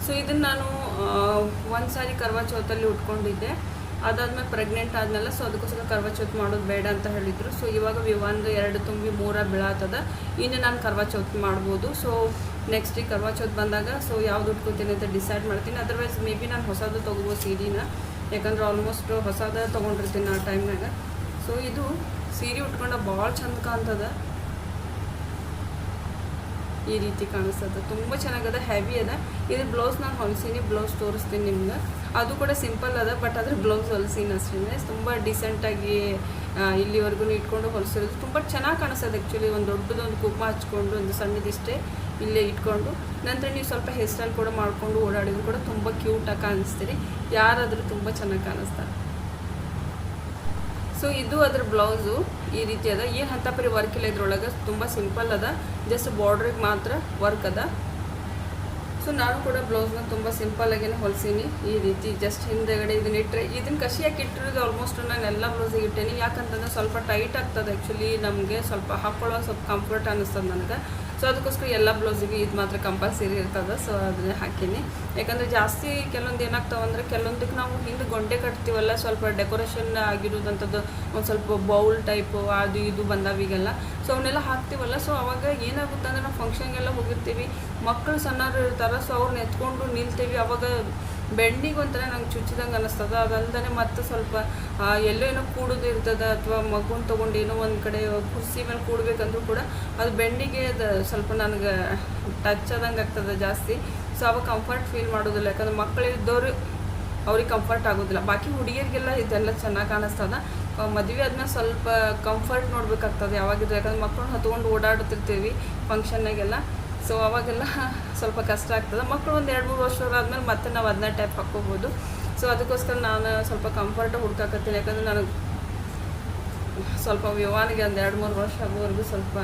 ಸೊ ಇದನ್ನು ನಾನು ಒಂದು ಸಾರಿ ಕರ್ವಾ ಚೌತಲ್ಲಿ ಉಟ್ಕೊಂಡಿದ್ದೆ. ಅದಾದ್ಮೇಲೆ ಪ್ರೆಗ್ನೆಂಟ್ ಆದ್ಮೇಲೆ ಸೊ ಅದಕ್ಕೋಸ್ಕರ ಕರ್ವಾ ಚೌತ್ ಮಾಡೋದು ಬೇಡ ಅಂತ ಹೇಳಿದರು. ಸೊ ಇವಾಗ ಒಂದು 2 ತುಂಬಿ 3 ಬೀಳಾತದ. ಇನ್ನು ನಾನು ಕರ್ವಾ ಚೌತ್ ಮಾಡ್ಬೋದು. ಸೊ ನೆಕ್ಸ್ಟ್ ಈ ಕರ್ವಾ ಚೌತ್ ಬಂದಾಗ ಸೊ ಯಾವ್ದು ಉಟ್ಕೋತೀನಿ ಅಂತ ಡಿಸೈಡ್ ಮಾಡ್ತೀನಿ. ಅದರ್ವೈಸ್ ಮೇ ಬಿ ನಾನು ಹೊಸದು ತೊಗೋಬೋದು ಸೀರೆನ, ಯಾಕಂದ್ರೆ ಆಲ್ಮೋಸ್ಟ್ ಹೊಸದ ತೊಗೊಂಡಿರ್ತೀನಿ ಆ ಟೈಮ್ನಾಗ. ಸೊ ಇದು ಸೀರೆ ಉಟ್ಕೊಂಡ ಭಾಳ ಚಂದ ಕಾಣ್ತದ. ಈ ರೀತಿ ಕಾಣಿಸ್ತದೆ, ತುಂಬ ಚೆನ್ನಾಗದ, ಹೆವಿ ಅದ. ಇದು ಬ್ಲೌಸ್ ನಾನು ಹೊಲ್ಸೀನಿ, ಬ್ಲೌಸ್ ತೋರಿಸ್ತೀನಿ ನಿಮ್ಗೆ. ಅದು ಕೂಡ ಸಿಂಪಲ್ ಅದ, ಬಟ್ ಅದ್ರ ಬ್ಲೌಸ್ ಹೊಲ್ಸೀನಿ ಅಷ್ಟೇ. ತುಂಬ ಡಿಸೆಂಟಾಗಿ ಇಲ್ಲಿವರೆಗೂ ಇಟ್ಕೊಂಡು ಹೊಲಿಸೋದು ತುಂಬ ಚೆನ್ನಾಗಿ ಕಾಣಿಸ್ತದೆ ಆ್ಯಕ್ಚುಲಿ. ಒಂದು ದೊಡ್ಡದೊಂದು ಕುಂಕುಮ ಹಚ್ಕೊಂಡು ಒಂದು ಸಣ್ಣದಿಷ್ಟೇ ಇಲ್ಲೇ ಇಟ್ಕೊಂಡು ನಂತರ ನೀವು ಸ್ವಲ್ಪ ಹೇರ್ ಸ್ಟೈಲ್ ಕೂಡ ಮಾಡಿಕೊಂಡು ಓಡಾಡಿದ್ರು ಕೂಡ ತುಂಬ ಕ್ಯೂಟಾಗಿ ಕಾಣಿಸ್ತೀರಿ. ಯಾರಾದರೂ ತುಂಬ ಚೆನ್ನಾಗಿ ಕಾಣಿಸ್ತಾರೆ. ಸೊ ಇದು ಅದ್ರ ಬ್ಲೌಸು ಈ ರೀತಿ ಅದ. ಏನು ಅಂತ ಪರಿ ವರ್ಕ್ ಇಲ್ಲ ಇದ್ರೊಳಗೆ, ತುಂಬ ಸಿಂಪಲ್ ಅದ, ಜಸ್ಟ್ ಬಾರ್ಡ್ರಿಗೆ ಮಾತ್ರ ವರ್ಕ್ ಅದ. ಸೊ ನಾನು ಕೂಡ ಬ್ಲೌಸ್ನ ತುಂಬ ಸಿಂಪಲ್ಲಾಗೇ ಹೊಲ್ಸೀನಿ. ಈ ರೀತಿ ಜಸ್ಟ್ ಹಿಂದೆಗಡೆ ಇದನ್ನ ಇಟ್ಟರೆ, ಇದನ್ನು ಕಸಿಯಾಗಿ ಇಟ್ಟಿರೋದು ಆಲ್ಮೋಸ್ಟ್ ನಾನು ಎಲ್ಲ ಬ್ಲೌಸಿಗೆ ಇಟ್ಟೇನಿ. ಯಾಕಂತಂದ್ರೆ ಸ್ವಲ್ಪ ಟೈಟ್ ಆಗ್ತದೆ ಆ್ಯಕ್ಚುಲಿ, ನಮಗೆ ಸ್ವಲ್ಪ ಹಾಕ್ಕೊಳ್ಳೋ ಸ್ವಲ್ಪ ಕಂಫರ್ಟ್ ಅನ್ನಿಸ್ತದೆ ನನಗೆ. ಸೊ ಅದಕ್ಕೋಸ್ಕರ ಎಲ್ಲ ಬ್ಲೌಸಿಗೆ ಇದು ಮಾತ್ರ ಕಂಪಲ್ಸರಿ ಇರ್ತದೆ. ಸೊ ಅದನ್ನೇ ಹಾಕೀನಿ. ಯಾಕಂದರೆ ಜಾಸ್ತಿ ಕೆಲವೊಂದು ಏನಾಗ್ತಾವಂದ್ರೆ, ಕೆಲವೊಂದಕ್ಕೆ ನಾವು ಹಿಂದೆ ಗೊಂಡೆ ಕಟ್ತೀವಲ್ಲ, ಸ್ವಲ್ಪ ಡೆಕೋರೇಷನ್ ಆಗಿರೋದಂಥದ್ದು ಒಂದು ಸ್ವಲ್ಪ ಬೌಲ್ ಟೈಪು ಅದು ಇದು ಬಂದಾವೀಗೆಲ್ಲ, ಸೊ ಅವನ್ನೆಲ್ಲ ಹಾಕ್ತೀವಲ್ಲ. ಸೊ ಅವಾಗ ಏನಾಗುತ್ತೆ ಅಂದರೆ ನಾವು ಫಂಕ್ಷನ್ಗೆಲ್ಲ ಹೋಗಿರ್ತೀವಿ, ಮಕ್ಕಳು ಸಣ್ಣರು ಇರ್ತಾರೆ, ಸೊ ಅವ್ರನ್ನ ಎತ್ಕೊಂಡು ನಿಲ್ತೀವಿ. ಅವಾಗ ಬೆಂಡಿಗೆ ಒಂಥರ ನಂಗೆ ಚುಚ್ಚಿದಂಗೆ ಅನ್ನಿಸ್ತದೆ. ಅದಲ್ಲದೆ ಮತ್ತು ಸ್ವಲ್ಪ ಎಲ್ಲೋ ಏನೋ ಕೂಡೋದು ಇರ್ತದೆ, ಅಥವಾ ಮಗುನ ತೊಗೊಂಡು ಏನೋ ಒಂದು ಕಡೆ ಕುರ್ಸಿ ಮೇಲೆ ಕೂಡಬೇಕಂದ್ರೂ ಕೂಡ ಅದು ಬೆಂಡಿಗೆ ಅದು ಸ್ವಲ್ಪ ನನಗೆ ಟಚ್ ಆದಂಗೆ ಆಗ್ತದೆ ಜಾಸ್ತಿ. ಸೊ ಅವಾಗ ಕಂಫರ್ಟ್ ಫೀಲ್ ಮಾಡೋದಿಲ್ಲ, ಯಾಕಂದ್ರೆ ಮಕ್ಕಳಿದ್ದವರು ಅವ್ರಿಗೆ ಕಂಫರ್ಟ್ ಆಗೋದಿಲ್ಲ. ಬಾಕಿ ಹುಡುಗಿಯರಿಗೆಲ್ಲ ಇದೆಲ್ಲ ಚೆನ್ನಾಗಿ ಕಾಣಿಸ್ತದೆ. ಮದುವೆ ಆದ್ಮೇಲೆ ಸ್ವಲ್ಪ ಕಂಫರ್ಟ್ ನೋಡಬೇಕಾಗ್ತದೆ ಯಾವಾಗಿದ್ರು, ಯಾಕಂದ್ರೆ ಮಕ್ಕಳನ್ನ ಹತ್ಕೊಂಡು ಓಡಾಡುತ್ತಿರ್ತೀವಿ ಫಂಕ್ಷನ್ನಾಗೆಲ್ಲ. ಸೊ ಅವಾಗೆಲ್ಲ ಸ್ವಲ್ಪ ಕಷ್ಟ ಆಗ್ತದೆ. ಮಕ್ಕಳು ಒಂದು 2-3 ವರ್ಷ ಆದಮೇಲೆ ಮತ್ತೆ ನಾವು ಅದನ್ನ ಟೈಪ್ ಹಾಕ್ಕೋಬೋದು. ಸೊ ಅದಕ್ಕೋಸ್ಕರ ನಾನು ಸ್ವಲ್ಪ ಕಂಫರ್ಟ್ ಹುಡ್ಕಾಕತ್ತೀನಿ, ಯಾಕಂದರೆ ನನಗೆ ಸ್ವಲ್ಪ ವಿವಾನಿಗೆ ಒಂದು 2-3 ವರ್ಷ ಆಗೋವರೆಗೂ ಸ್ವಲ್ಪ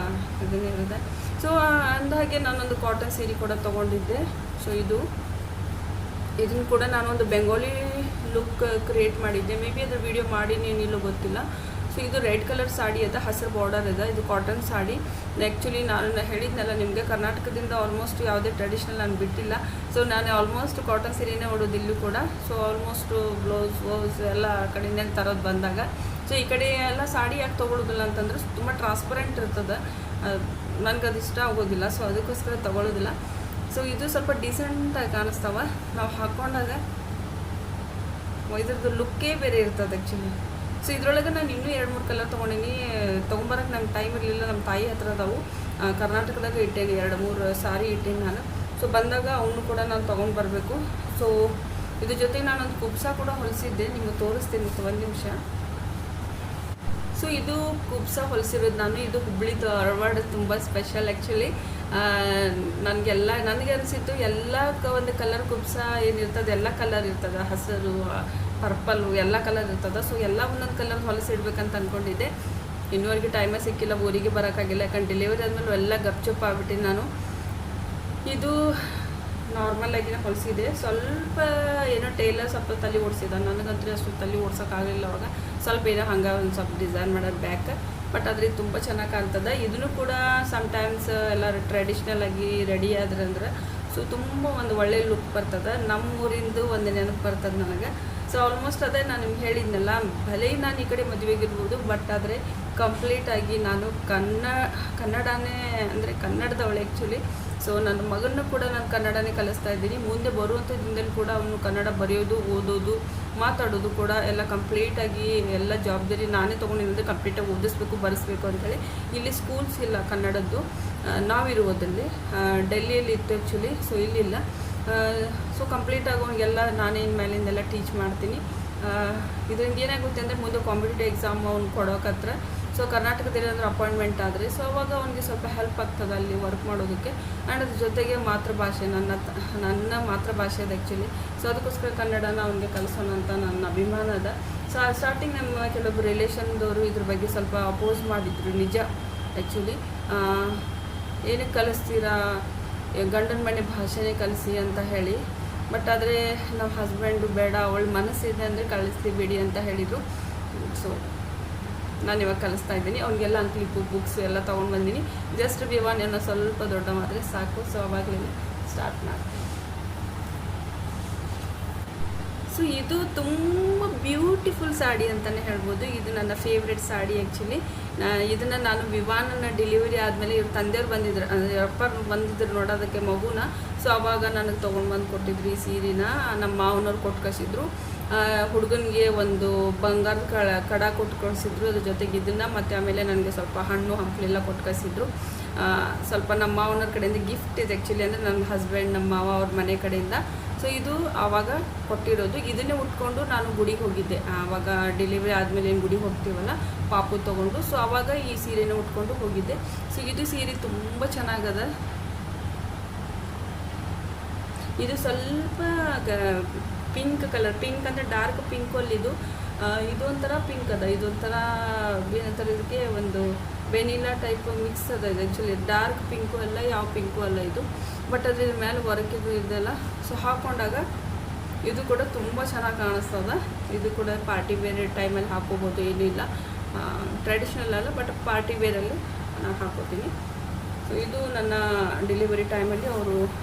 ಇದನ್ನೇ ಇರುತ್ತೆ. ಸೊ ಅಂದಾಗೆ ನಾನೊಂದು ಕಾಟನ್ ಸೀರೆ ಕೂಡ ತೊಗೊಂಡಿದ್ದೆ. ಸೊ ಇದನ್ನು ಕೂಡ ನಾನೊಂದು ಬೆಂಗಾಲಿ ಲುಕ್ ಕ್ರಿಯೇಟ್ ಮಾಡಿದ್ದೆ. ಮೇ ಬಿ ಅದ್ರ ವೀಡಿಯೋ ಮಾಡೀನಿ ಏನಿಲ್ಲೋ ಗೊತ್ತಿಲ್ಲ. ಸೊ ಇದು ರೆಡ್ ಕಲರ್ ಸಾಡಿ ಅದ, ಹಸಿರು ಬಾರ್ಡರ್ ಇದೆ. ಇದು ಕಾಟನ್ ಸಾಡಿ. ಆ್ಯಕ್ಚುಲಿ ನಾನು ಹೇಳಿದ್ನಲ್ಲ ನಿಮಗೆ, ಕರ್ನಾಟಕದಿಂದ ಆಲ್ಮೋಸ್ಟ್ ಯಾವುದೇ ಟ್ರೆಡಿಷ್ನಲ್ ನಾನು ಬಿಟ್ಟಿಲ್ಲ. ಸೊ ನಾನು ಆಲ್ಮೋಸ್ಟ್ ಕಾಟನ್ ಸೀರೆನೇ ಉಡೋದು ಇಲ್ಲೂ ಕೂಡ. ಸೊ ಆಲ್ಮೋಸ್ಟು ಬ್ಲೌಸ್ ಎಲ್ಲ ಕಡೆಯಿಂದ ತರೋದು ಬಂದಾಗ, ಸೊ ಈ ಕಡೆ ಎಲ್ಲ ಸಾಡಿ ಯಾಕೆ ತೊಗೊಳ್ಳೋದಿಲ್ಲ ಅಂತಂದ್ರೆ ತುಂಬ ಟ್ರಾನ್ಸ್ಪರೆಂಟ್ ಇರ್ತದೆ, ನನಗೆ ಅದು ಇಷ್ಟ ಆಗೋದಿಲ್ಲ. ಸೊ ಅದಕ್ಕೋಸ್ಕರ ತೊಗೊಳ್ಳೋದಿಲ್ಲ. ಸೊ ಇದು ಸ್ವಲ್ಪ ಡೀಸೆಂಟಾಗಿ ಕಾಣಿಸ್ತಾವ ನಾವು ಹಾಕ್ಕೊಂಡಾಗ. ಇದ್ರದ್ದು ಲುಕ್ಕೇ ಬೇರೆ ಇರ್ತದೆ ಆ್ಯಕ್ಚುಲಿ. ಸೊ ಇದರೊಳಗೆ ನಾನು ಇನ್ನೂ 2-3 ಕಲರ್ ತೊಗೊಂಡಿನಿ. ತೊಗೊಂಬರಕ್ಕೆ ನಂಗೆ ಟೈಮ್ ಇರಲಿಲ್ಲ. ನಮ್ಮ ತಾಯಿ ಹತ್ರ ಅದಾವು, ಕರ್ನಾಟಕದಾಗ ಇಟ್ಟೇನಿ 2-3 ಸಾರಿ ಇಟ್ಟೇನಿ ನಾನು. ಸೊ ಬಂದಾಗ ಅವನು ಕೂಡ ನಾನು ತೊಗೊಂಡು ಬರಬೇಕು. ಸೊ ಇದ್ರ ಜೊತೆಗೆ ನಾನೊಂದು ಕುಬ್ಸ ಕೂಡ ಹೊಲಿಸಿದ್ದೆ, ನಿಮಗೆ ತೋರಿಸ್ತೀನಿ ಒಂದು ನಿಮಿಷ. ಸೊ ಇದು ಕುಬ್ಸ ಹೊಲಿಸಿರೋದು ನಾನು. ಇದು ಹುಬ್ಳಿ ಧಾರವಾಡ ತುಂಬ ಸ್ಪೆಷಲ್ ಆ್ಯಕ್ಚುಲಿ. ನನಗೆ ಅನಿಸಿತ್ತು ಎಲ್ಲ ಒಂದು ಕಲರ್ ಕುಬ್ಸ ಏನಿರ್ತದೆ, ಎಲ್ಲ ಕಲರ್ ಇರ್ತದೆ, ಹಸಿರು, ಪರ್ಪಲ್ಲು ಎಲ್ಲ ಕಲರ್ ಇರ್ತದೆ. ಸೊ ಎಲ್ಲ ಒಂದೊಂದು ಕಲರ್ ಹೊಲಿಸಿಡ್ಬೇಕಂತ ಅಂದ್ಕೊಂಡಿದ್ದೆ. ಇನ್ನೂವರೆಗೆ ಟೈಮೇ ಸಿಕ್ಕಿಲ್ಲ, ಊರಿಗೆ ಬರೋಕ್ಕಾಗಿಲ್ಲ, ಯಾಕಂದ್ರೆ ಡೆಲಿವರಿ ಆದಮೇಲೆ ಎಲ್ಲ ಗಪ್ಚುಪ್ ಆಗ್ಬಿಟ್ಟು ನಾನು. ಇದು ನಾರ್ಮಲಾಗಿನ ಹೊಲಿಸಿದೆ. ಸ್ವಲ್ಪ ಏನೋ ಟೇಲರ್ ಸ್ವಲ್ಪ ತಲೆ ಓಡಿಸಿದ, ನನಗಂತೂ ಅಷ್ಟು ತಲೆ ಓಡ್ಸೋಕ್ಕಾಗಲಿಲ್ಲ ಅವಾಗ. ಸ್ವಲ್ಪ ಏನೋ ಹಂಗೆ ಒಂದು ಸ್ವಲ್ಪ ಡಿಸೈನ್ ಮಾಡೋದು ಬ್ಯಾಕ್, ಬಟ್ ಅದ್ರಿಗೆ ತುಂಬ ಚೆನ್ನಾಗಿ ಕಾಣ್ತದೆ. ಇದನ್ನು ಕೂಡ ಸಮ್ಟೈಮ್ಸ್ ಎಲ್ಲರೂ ಟ್ರೆಡಿಷ್ನಲ್ ಆಗಿ ರೆಡಿ ಆದ್ರಂದ್ರೆ ಸೊ ತುಂಬ ಒಂದು ಒಳ್ಳೆ ಲುಕ್ ಬರ್ತದೆ. ನಮ್ಮ ಊರಿಂದು ಒಂದು ನೆನಪು ಬರ್ತದೆ ನನಗೆ. ಸೊ ಆಲ್ಮೋಸ್ಟ್ ಅದೇ ನಾನು ನಿಮ್ಗೆ ಹೇಳಿದ್ನಲ್ಲ, ಭಲೆ ನಾನು ಈ ಕಡೆ ಮದುವೆಗಿರ್ಬೋದು, ಬಟ್ ಆದರೆ ಕಂಪ್ಲೀಟಾಗಿ ನಾನು ಕನ್ನಡನೇ ಅಂದರೆ ಕನ್ನಡದವಳೆ ಆ್ಯಕ್ಚುಲಿ. ಸೊ ನನ್ನ ಮಗನ್ನು ಕೂಡ ನಾನು ಕನ್ನಡನೇ ಕಲಿಸ್ತಾ ಇದ್ದೀನಿ. ಮುಂದೆ ಬರುವಂಥ ದಿನದಲ್ಲಿ ಕೂಡ ಅವನು ಕನ್ನಡ ಬರೆಯೋದು, ಓದೋದು, ಮಾತಾಡೋದು ಕೂಡ ಎಲ್ಲ ಕಂಪ್ಲೀಟಾಗಿ ಎಲ್ಲ ಜವಾಬ್ದಾರಿ ನಾನೇ ತೊಗೊಂಡಿರೋದು. ಕಂಪ್ಲೀಟಾಗಿ ಓದಿಸ್ಬೇಕು, ಬರೆಸ್ಬೇಕು ಅಂಥೇಳಿ. ಇಲ್ಲಿ ಸ್ಕೂಲ್ಸ್ ಇಲ್ಲ ಕನ್ನಡದ್ದು, ನಾವಿರುವುದಲ್ಲಿ ಡೆಲ್ಲಿಯಲ್ಲಿ ಇತ್ತು ಆ್ಯಕ್ಚುಲಿ. ಸೊ ಇಲ್ಲಿಲ್ಲ. ಸೊ ಕಂಪ್ಲೀಟಾಗಿ ಅವನಿಗೆಲ್ಲ ನಾನೇ ಮೇಲಿಂದೆಲ್ಲ ಟೀಚ್ ಮಾಡ್ತೀನಿ. ಇದರಿಂದ ಏನಾಗುತ್ತೆ ಅಂದರೆ ಮುಂದೆ ಕಾಂಪಿಟೇಟಿವ್ ಎಕ್ಸಾಮ್ ಅವ್ನು ಕೊಡೋಕತ್ರ. ಸೊ ಕರ್ನಾಟಕದಲ್ಲಿ ಅಂದರೆ ಅಪಾಯಿಂಟ್ಮೆಂಟ್ ಆದರೆ ಸೊ ಅವಾಗ ಅವನಿಗೆ ಸ್ವಲ್ಪ ಹೆಲ್ಪ್ ಆಗ್ತದೆ ಅಲ್ಲಿ ವರ್ಕ್ ಮಾಡೋದಕ್ಕೆ. ಆ್ಯಂಡ್ ಅದ್ರ ಜೊತೆಗೆ ಮಾತೃಭಾಷೆ ನನ್ನ ಮಾತೃಭಾಷೆ ಅದು ಆ್ಯಕ್ಚುಲಿ. ಸೊ ಅದಕ್ಕೋಸ್ಕರ ಕನ್ನಡನ ಅವನಿಗೆ ಕಲಿಸೋಣ ಅಂತ ನನ್ನ ಅಭಿಮಾನ ಅದ. ಸೊ ಸ್ಟಾರ್ಟಿಂಗ್ ನಮ್ಮ ಕೆಲವೊಬ್ಬರು ರಿಲೇಷನ್ದವರು ಇದ್ರ ಬಗ್ಗೆ ಸ್ವಲ್ಪ ಅಪೋಸ್ ಮಾಡಿದ್ರು, ನಿಜ ಆ್ಯಕ್ಚುಲಿ. ಏನಕ್ಕೆ ಕಲಿಸ್ತೀರಾ, ಗಂಡನ ಮನೆ ಭಾಷೆನೇ ಕಲಿಸಿ ಅಂತ ಹೇಳಿ. ಬಟ್ ಆದರೆ ನಮ್ಮ ಹಸ್ಬೆಂಡು ಬೇಡ, ಅವಳ ಮನಸ್ಸಿದೆ ಅಂದರೆ ಕಳಿಸ್ಲಿ ಬಿಡಿ ಅಂತ ಹೇಳಿದರು. ಸೊ ನಾನು ಇವಾಗ ಕಲಿಸ್ತಾ ಇದ್ದೀನಿ. ಅವ್ನಿಗೆಲ್ಲ ಕ್ಲಿಪ್ಪು ಬುಕ್ಸು ಎಲ್ಲ ತೊಗೊಂಡು ಬಂದೀನಿ. ಜಸ್ಟ್ ವಿವಾನ್ ಏನೋ ಸ್ವಲ್ಪ ದೊಡ್ಡ ಮಾತ್ರ ಸಾಕು. ಸೊ ಅವಾಗಲೇ ಸ್ಟಾರ್ಟ್ ಮಾಡ್ತೀನಿ. ಸೊ ಇದು ತುಂಬ ಬ್ಯೂಟಿಫುಲ್ ಸಾಡಿ ಅಂತಲೇ ಹೇಳ್ಬೋದು. ಇದು ನನ್ನ ಫೇವ್ರೆಟ್ ಸಾಡಿ ಆ್ಯಕ್ಚುಲಿ. ಇದನ್ನು ನಾನು ವಿವಾನನ ಡೆಲಿವರಿ ಆದಮೇಲೆ ಇವ್ರ ತಂದೆಯವ್ರು ಬಂದಿದ್ರು, ಅಂದರೆ ಅಪ್ಪರು ಬಂದಿದ್ರು ನೋಡೋದಕ್ಕೆ ಮಗುನ. ಸೊ ಆವಾಗ ನನಗೆ ತೊಗೊಂಡು ಬಂದು ಕೊಟ್ಟಿದ್ರು ಈ ಸೀರೆನ. ನಮ್ಮ ಮಾವನವ್ರು ಕೊಟ್ಟು ಕಳಿಸಿದ್ರು. ಹುಡುಗನಿಗೆ ಒಂದು ಬಂಗಾರದ ಕಡ ಕೊಟ್ಟು ಕಳಿಸಿದ್ರು, ಅದ್ರ ಜೊತೆಗೆ ಇದನ್ನು. ಮತ್ತು ಆಮೇಲೆ ನನಗೆ ಸ್ವಲ್ಪ ಹಣ್ಣು ಹಂಪಲೆಲ್ಲ ಕೊಟ್ಟು ಕಳಿಸಿದ್ರು. ಸ್ವಲ್ಪ ನಮ್ಮ ಮಾವನವ್ರ ಕಡೆಯಿಂದ ಗಿಫ್ಟ್ ಇದೆ ಆ್ಯಕ್ಚುಲಿ, ಅಂದರೆ ನನ್ನ ಹಸ್ಬೆಂಡ್, ನಮ್ಮ ಮಾವ ಅವ್ರ ಮನೆ ಕಡೆಯಿಂದ. ಸೊ ಇದು ಆವಾಗ ಕೊಟ್ಟಿರೋದು. ಇದನ್ನೇ ಉಟ್ಕೊಂಡು ನಾನು ಗುಡಿಗೆ ಹೋಗಿದ್ದೆ. ಆವಾಗ ಡೆಲಿವರಿ ಆದಮೇಲೆ ಏನು ಗುಡಿಗೆ ಹೋಗ್ತೀವಲ್ಲ ಪಾಪು ತೊಗೊಂಡು. ಸೊ ಆವಾಗ ಈ ಸೀರೆನ ಉಟ್ಕೊಂಡು ಹೋಗಿದ್ದೆ. ಸೊ ಇದು ಸೀರೆ ತುಂಬ ಚೆನ್ನಾಗದ. ಇದು ಸ್ವಲ್ಪ ಪಿಂಕ್ ಕಲರ್, ಪಿಂಕ್ ಅಂದರೆ ಡಾರ್ಕ್ ಪಿಂಕಲ್ಲಿದು. ಇದೊಂಥರ ಪಿಂಕ್ ಅದ, ಇದೊಂಥರ ಏನಂತಾರೆ ಇದಕ್ಕೆ, ಒಂದು ವೆನಿಲಾ ಟೈಪ್ ಮಿಕ್ಸ್ ಅದ. ಇದು ಆ್ಯಕ್ಚುಲಿ ಡಾರ್ಕ್ ಪಿಂಕು ಅಲ್ಲ, ಯಾವ ಪಿಂಕು ಅಲ್ಲ ಇದು. ಬಟ್ ಅದ್ರ ಮೇಲೆ ವರ್ಕಿದು ಇದೆಲ್ಲ. ಸೊ ಹಾಕ್ಕೊಂಡಾಗ ಇದು ಕೂಡ ತುಂಬ ಚೆನ್ನಾಗಿ ಕಾಣಿಸ್ತದ. ಇದು ಕೂಡ ಪಾರ್ಟಿ ವೇರ್ ಟೈಮಲ್ಲಿ ಹಾಕೋಬೋದು, ಏನಿಲ್ಲ. ಟ್ರೆಡಿಷ್ನಲ್ ಅಲ್ಲ, ಬಟ್ ಪಾರ್ಟಿ ವೇರಲ್ಲಿ ನಾನು ಹಾಕೋತೀನಿ. ಸೊ ಇದು ನನ್ನ ಡೆಲಿವರಿ ಟೈಮಲ್ಲಿ ಅವರು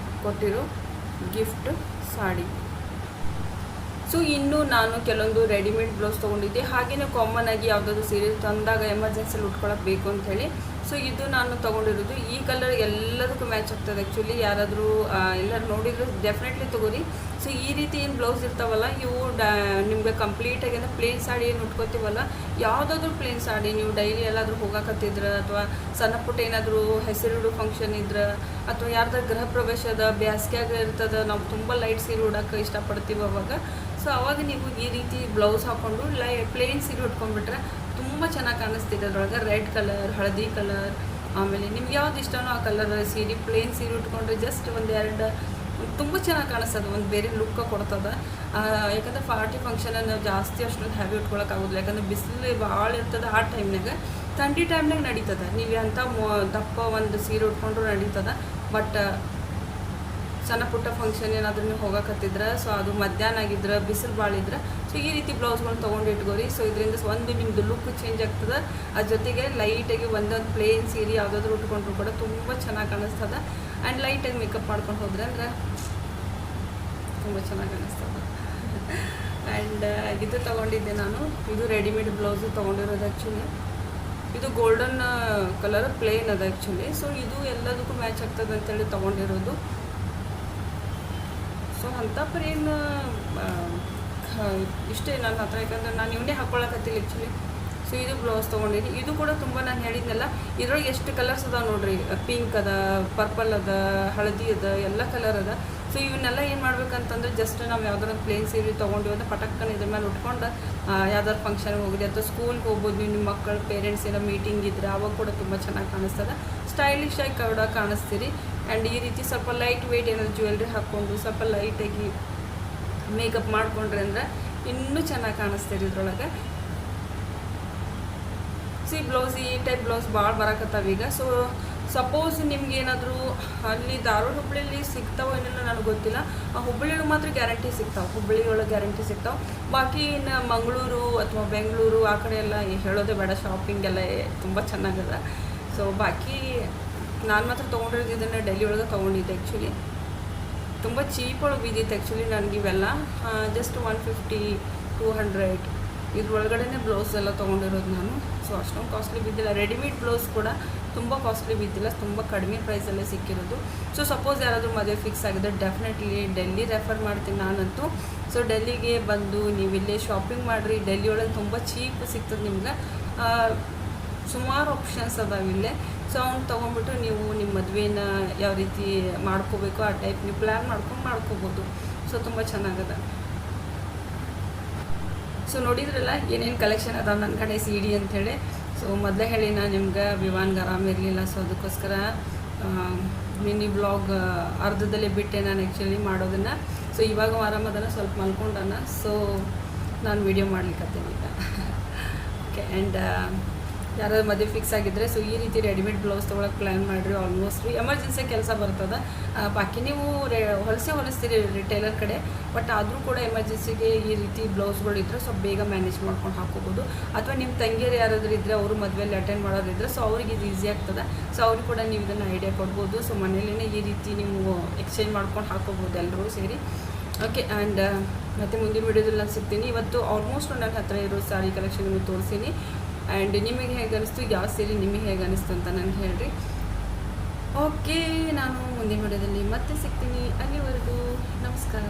ಕೊಟ್ಟಿರೋ ಗಿಫ್ಟ್ ಸಾಡಿ. ಸೊ ಇನ್ನು ನಾನು ಕೆಲವೊಂದು ರೆಡಿಮೇಡ್ ಬ್ಲೌಸ್ ತೊಗೊಂಡಿದ್ದೆ. ಹಾಗೆಯೇ ಕಾಮನ್ ಆಗಿ ಯಾವುದಾದ್ರು ಸೀರೆ ತಂದಾಗ ಎಮರ್ಜೆನ್ಸಿಲಿ ಉಟ್ಕೊಳ್ಳೋಕೆ ಬೇಕು ಅಂಥೇಳಿ. ಸೊ ಇದು ನಾನು ತೊಗೊಂಡಿರೋದು. ಈ ಕಲರ್ ಎಲ್ಲದಕ್ಕೂ ಮ್ಯಾಚ್ ಆಗ್ತದೆ ಆ್ಯಕ್ಚುಲಿ. ಯಾರಾದರೂ ಎಲ್ಲರೂ ನೋಡಿದ್ರು ಡೆಫಿನೆಟ್ಲಿ ತೊಗೋರಿ. ಸೊ ಈ ರೀತಿ ಏನು ಬ್ಲೌಸ್ ಇರ್ತಾವಲ್ಲ, ಇವು ನಿಮಗೆ ಕಂಪ್ಲೀಟಾಗಿ ಅಂದರೆ ಪ್ಲೇನ್ ಸಾಡಿ ಏನು ಉಟ್ಕೋತೀವಲ್ಲ, ಯಾವುದಾದ್ರೂ ಪ್ಲೇನ್ ಸಾಡಿ ನೀವು ಡೈಲಿ ಎಲ್ಲಾದರೂ ಹೋಗಕತ್ತಿದ್ರೆ, ಅಥವಾ ಸಣ್ಣ ಪುಟ್ಟ ಏನಾದರೂ ಹೆಸರಿಡು ಫಂಕ್ಷನ್ ಇದ್ರೆ, ಅಥವಾ ಯಾರ್ದಾರು ಗೃಹ ಪ್ರವೇಶದ ಬೇಸಿಗೆಯಾಗ ಇರ್ತದೆ, ನಾವು ತುಂಬ ಲೈಟ್ ಸೀರೆ ಉಡೋಕ್ಕೆ ಇಷ್ಟಪಡ್ತೀವಿ ಅವಾಗ. ಸೊ ಅವಾಗ ನೀವು ಈ ರೀತಿ ಬ್ಲೌಸ್ ಹಾಕ್ಕೊಂಡು ಪ್ಲೇನ್ ಸೀರೆ ಉಟ್ಕೊಂಡ್ಬಿಟ್ರೆ ತುಂಬ ಚೆನ್ನಾಗಿ ಕಾಣಿಸ್ತಿದೆ. ಅದ್ರೊಳಗೆ ರೆಡ್ ಕಲರ್, ಹಳದಿ ಕಲರ್, ಆಮೇಲೆ ನಿಮ್ಗೆ ಯಾವ್ದು ಇಷ್ಟನೋ ಆ ಕಲರ್ ಸೀರೆ, ಪ್ಲೇನ್ ಸೀರೆ ಉಟ್ಕೊಂಡ್ರೆ ಜಸ್ಟ್ ಒಂದೆರಡು ತುಂಬ ಚೆನ್ನಾಗಿ ಕಾಣಿಸ್ತದೆ, ಒಂದು ಬೇರೆ ಲುಕ್ಕ ಕೊಡ್ತದೆ. ಯಾಕಂದರೆ ಪಾರ್ಟಿ ಫಂಕ್ಷನಲ್ಲಿ ನಾವು ಜಾಸ್ತಿ ಅಷ್ಟೊಂದು ಹೆವಿ ಉಟ್ಕೊಳಕ್ಕಾಗೋದಿಲ್ಲ, ಯಾಕಂದರೆ ಬಿಸಿಲು ಭಾಳ ಇರ್ತದೆ. ಆ ಟೈಮ್ನಾಗ, ಥಂಡಿ ಟೈಮ್ನಾಗ ನಡೀತದೆ, ನೀವು ಅಂಥ ದಪ್ಪ ಒಂದು ಸೀರೆ ಉಟ್ಕೊಂಡ್ರು ನಡೀತದೆ. ಬಟ್ ಸಣ್ಣ ಪುಟ್ಟ ಫಂಕ್ಷನ್ ಏನಾದ್ರೂ ನೀವು ಹೋಗಕತ್ತಿದ್ರೆ, ಸೊ ಅದು ಮಧ್ಯಾಹ್ನ ಆಗಿದ್ರೆ, ಬಿಸಿಲು ಭಾಳ ಇದ್ರೆ, ಸೊ ಈ ರೀತಿ ಬ್ಲೌಸ್ಗಳು ತೊಗೊಂಡು ಇಟ್ಕೋರಿ. ಸೊ ಇದರಿಂದ ಒಂದು ನಿಮ್ಮದು ಲುಕ್ ಚೇಂಜ್ ಆಗ್ತದೆ. ಅದ್ರ ಜೊತೆಗೆ ಲೈಟಾಗಿ ಒಂದೊಂದು ಪ್ಲೇನ್ ಸೀರೆ ಯಾವುದಾದ್ರೂ ಉಟ್ಕೊಂಡ್ರು ಕೂಡ ತುಂಬ ಚೆನ್ನಾಗಿ ಕಾಣಿಸ್ತದೆ. ಆ್ಯಂಡ್ ಲೈಟಾಗಿ ಮೇಕಪ್ ಮಾಡ್ಕೊಂಡು ಹೋದ್ರೆ ಅಂದರೆ ತುಂಬ ಚೆನ್ನಾಗಿ ಕಾಣಿಸ್ತದೆ. ಆ್ಯಂಡ್ ಇದು ತೊಗೊಂಡಿದ್ದೆ ನಾನು. ಇದು ರೆಡಿಮೇಡ್ ಬ್ಲೌಸು ತೊಗೊಂಡಿರೋದು ಆ್ಯಕ್ಚುಲಿ. ಇದು ಗೋಲ್ಡನ್ ಕಲರ್ ಪ್ಲೇನ್ ಅದ ಆ್ಯಕ್ಚುಲಿ. ಸೊ ಇದು ಎಲ್ಲದಕ್ಕೂ ಮ್ಯಾಚ್ ಆಗ್ತದೆ ಅಂತೇಳಿ ತೊಗೊಂಡಿರೋದು. ಸೊ ಅಂಥಪ್ಪರೇನು ಇಷ್ಟೇ ನನ್ನ ಹತ್ರ, ಯಾಕಂದರೆ ನಾನು ಇವನ್ನೇ ಹಾಕ್ಕೊಳಕತ್ತಿಲ್ಲ ಆ್ಯಕ್ಚುಲಿ. ಸೊ ಇದು ಬ್ಲೌಸ್ ತೊಗೊಂಡಿನಿ. ಇದು ಕೂಡ ತುಂಬ ನಾನು ಹೇಳಿದ್ನಲ್ಲ, ಇದ್ರೊಳಗೆ ಎಷ್ಟು ಕಲರ್ಸ್ ಅದ ನೋಡ್ರಿ. ಪಿಂಕ್ ಅದ, ಪರ್ಪಲ್ ಅದ, ಹಳದಿ ಅದ, ಎಲ್ಲ ಕಲರ್ ಅದ. ಸೊ ಇವನ್ನೆಲ್ಲ ಏನು ಮಾಡ್ಬೇಕಂತಂದ್ರೆ, ಜಸ್ಟ್ ನಾವು ಯಾವ್ದಾರು ಪ್ಲೇನ್ ಸೀರೆ ತೊಗೊಂಡಿವಿ ಅಂದರೆ ಪಟಕ್ಕನ ಇದ್ರ ಮೇಲೆ ಉಟ್ಕೊಂಡು ಯಾವ್ದಾದ್ರು ಫಂಕ್ಷನ್ಗೆ ಹೋಗಿರಿ, ಅಥವಾ ಸ್ಕೂಲ್ಗೆ ಹೋಗ್ಬೋದು ನೀವು. ನಿಮ್ಮ ಮಕ್ಕಳ ಪೇರೆಂಟ್ಸ್ ಏನೋ ಮೀಟಿಂಗ್ ಇದ್ದರೆ ಅವಾಗ ಕೂಡ ತುಂಬ ಚೆನ್ನಾಗಿ ಕಾಣಿಸ್ತದೆ. ಸ್ಟೈಲಿಶ್ ಆಗಿ ಕೂಡ ಕಾಣಿಸ್ತೀರಿ. ಆ್ಯಂಡ್ ಈ ರೀತಿ ಸ್ವಲ್ಪ ಲೈಟ್ ವೆಯ್ಟ್ ಏನಾದ್ರು ಜ್ಯುವೆಲ್ರಿ ಹಾಕ್ಕೊಂಡು ಸ್ವಲ್ಪ ಲೈಟಾಗಿ ಮೇಕಪ್ ಮಾಡಿಕೊಂಡ್ರೆ ಅಂದರೆ ಇನ್ನೂ ಚೆನ್ನಾಗಿ ಕಾಣಿಸ್ತೀರಿ ಇದ್ರೊಳಗೆ. ಸಿ ಬ್ಲೌಸ್, ಈ ಟೈಪ್ ಬ್ಲೌಸ್ ಭಾಳ ಬರಕತ್ತಾವ ಈಗ. ಸೊ ಸಪೋಸ್ ನಿಮ್ಗೇನಾದರೂ ಅಲ್ಲಿ ಧಾರವಾಡ ಹುಬ್ಬಳ್ಳಿಯಲ್ಲಿ ಸಿಗ್ತಾವೋ ಏನಿಲ್ಲ ನನಗೆ ಗೊತ್ತಿಲ್ಲ. ಹುಬ್ಬಳ್ಳಿಯೊಳಗೆ ಮಾತ್ರ ಗ್ಯಾರಂಟಿ ಸಿಗ್ತಾವೆ, ಹುಬ್ಬಳ್ಳಿಯೊಳಗೆ ಗ್ಯಾರಂಟಿ ಸಿಗ್ತಾವೆ. ಬಾಕಿ ಇನ್ನು ಮಂಗಳೂರು ಅಥವಾ ಬೆಂಗಳೂರು ಆ ಕಡೆ ಎಲ್ಲ ಹೇಳೋದೇ ಬೇಡ, ಶಾಪಿಂಗ್ ಎಲ್ಲ ತುಂಬ ಚೆನ್ನಾಗದ. ಸೊ ಬಾಕಿ ನಾನು ಮಾತ್ರ ತೊಗೊಂಡಿರೋದು ಇದನ್ನು ಡೆಲ್ಲಿ ಒಳಗೆ ತೊಗೊಂಡಿದ್ದೆ ಆ್ಯಕ್ಚುಲಿ. ತುಂಬ ಚೀಪ್ ಒಳಗೆ ಬಿದ್ದಿತ್ತು ಆ್ಯಕ್ಚುಲಿ ನನಗೆ ಇವೆಲ್ಲ. ಜಸ್ಟ್ 150, 200 ಇದ್ರೊಳಗಡೆ ಬ್ಲೌಸ್ ಎಲ್ಲ ತೊಗೊಂಡಿರೋದು ನಾನು. ಸೊ ಅಷ್ಟೊಂದು ಕಾಸ್ಟ್ಲಿ ಬಿದ್ದಿಲ್ಲ. ರೆಡಿಮೇಡ್ ಬ್ಲೌಸ್ ಕೂಡ ತುಂಬ ಕಾಸ್ಟ್ಲಿ ಬಿದ್ದಿಲ್ಲ, ತುಂಬ ಕಡಿಮೆ ಪ್ರೈಸಲ್ಲೇ ಸಿಕ್ಕಿರೋದು. ಸೊ ಸಪೋಸ್ ಯಾರಾದರೂ ಮದುವೆ ಫಿಕ್ಸ್ ಆಗಿದ್ರೆ ಡೆಫಿನೆಟ್ಲಿ ಡೆಲ್ಲಿ ರೆಫರ್ ಮಾಡ್ತೀನಿ ನಾನಂತೂ. ಸೊ ಡೆಲ್ಲಿಗೆ ಬಂದು ನೀವು ಇಲ್ಲೇ ಶಾಪಿಂಗ್ ಮಾಡಿರಿ. ಡೆಲ್ಲಿ ಒಳಗೆ ತುಂಬ ಚೀಪ್ ಸಿಗ್ತದೆ ನಿಮ್ಗೆ. ಸುಮಾರು ಆಪ್ಷನ್ಸ್ ಅದಾವೆ ಇಲ್ಲೇ. ಸೊ ಅವ್ನು ತೊಗೊಂಡ್ಬಿಟ್ಟು ನೀವು ನಿಮ್ಮ ಮದುವೆನ ಯಾವ ರೀತಿ ಮಾಡ್ಕೋಬೇಕು ಆ ಟೈಪ್ ನೀವು ಪ್ಲ್ಯಾನ್ ಮಾಡ್ಕೋಬೋದು. ಸೊ ತುಂಬ ಚೆನ್ನಾಗದ. ಸೊ ನೋಡಿದ್ರಲ್ಲ ಏನೇನು ಕಲೆಕ್ಷನ್ ಅದಾವ ನನ್ನ ಕಡೆ ಸಿ ಡಿ ಅಂಥೇಳಿ. ಸೊ ಮೊದಲೇ ಹೇಳಿ ನಾನು ನಿಮ್ಗೆ ವಿವಾನ್ಗೆ ಆರಾಮಿರಲಿಲ್ಲ. ಸೊ ಅದಕ್ಕೋಸ್ಕರ ಮಿನಿ ಬ್ಲಾಗ್ ಅರ್ಧದಲ್ಲೇ ಬಿಟ್ಟೆ ನಾನು ಆ್ಯಕ್ಚುಲಿ ಮಾಡೋದನ್ನು. ಸೊ ಇವಾಗ ಆರಾಮದನ, ಸ್ವಲ್ಪ ಮಲ್ಕೊಂಡನ. ಸೊ ನಾನು ವಿಡಿಯೋ ಮಾಡ್ಲಿಕ್ಕತ್ತೀನಿ ಈಗ. ಓಕೆ. ಆ್ಯಂಡ್ ಯಾರಾದ್ರು ಮದುವೆ ಫಿಕ್ಸ್ ಆಗಿದ್ದರೆ ಸೊ ಈ ರೀತಿ ರೆಡಿಮೇಡ್ ಬ್ಲೌಸ್ ತೊಗೊಳಕ್ಕೆ ಪ್ಲ್ಯಾನ್ ಮಾಡಿರಿ. ಆಲ್ಮೋಸ್ಟ್ ಎಮರ್ಜೆನ್ಸಿ ಕೆಲಸ ಬರ್ತದೆ. ಬಾಕಿ ನೀವು ಹೊಲಿಸ್ತೀರಿ ಟೈಲರ್ ಕಡೆ, ಬಟ್ ಆದರೂ ಕೂಡ ಎಮರ್ಜೆನ್ಸಿಗೆ ಈ ರೀತಿ ಬ್ಲೌಸ್ಗಳು ಇದ್ದರೆ ಸ್ವಲ್ಪ ಬೇಗ ಮ್ಯಾನೇಜ್ ಮಾಡ್ಕೊಂಡು ಹಾಕೋಬೋದು. ಅಥವಾ ನಿಮ್ಮ ತಂಗಿಯರು ಯಾರಾದರೂ ಇದ್ದರೆ ಅವರು ಮದುವೆಯಲ್ಲಿ ಅಟೆಂಡ್ ಮಾಡೋರಿದ್ದರೆ ಸೊ ಅವ್ರಿಗೆ ಇದು ಈಸಿ ಆಗ್ತದೆ. ಸೊ ಅವ್ರಿಗೆ ಕೂಡ ನೀವು ಇದನ್ನು ಐಡಿಯಾ ಕೊಡ್ಬೋದು. ಸೊ ಮನೇಲೇ ಈ ರೀತಿ ನೀವು ಎಕ್ಸ್ಚೇಂಜ್ ಮಾಡ್ಕೊಂಡು ಹಾಕೋಬೋದು ಎಲ್ಲರೂ ಸೇರಿ. ಓಕೆ, ಆ್ಯಂಡ್ ಮತ್ತು ಮುಂದಿನ ವೀಡಿಯೋದಲ್ಲಿ ನಾನು ಸಿಗ್ತೀನಿ. ಇವತ್ತು ಆಲ್ಮೋಸ್ಟ್ ನನ್ನ ಹತ್ರ ಇರೋ ಸಾರಿ ಕಲೆಕ್ಷನ್ ನಿಮಗೆ ತೋರಿಸ್ತೀನಿ. ಆ್ಯಂಡ್ ನಿಮಗೆ ಹೇಗೆ ಅನಿಸ್ತು, ಯಾವ ಸೀರೆ ನಿಮಗೆ ಹೇಗೆ ಅನಿಸ್ತು ಅಂತ ನನಗೆ ಹೇಳಿರಿ. ಓಕೆ, ನಾನು ಮುಂದಿನ ವಿಡಿಯೋದಲ್ಲಿ ಮತ್ತೆ ಸಿಗ್ತೀನಿ. ಅಲ್ಲಿವರೆಗೂ ನಮಸ್ಕಾರ.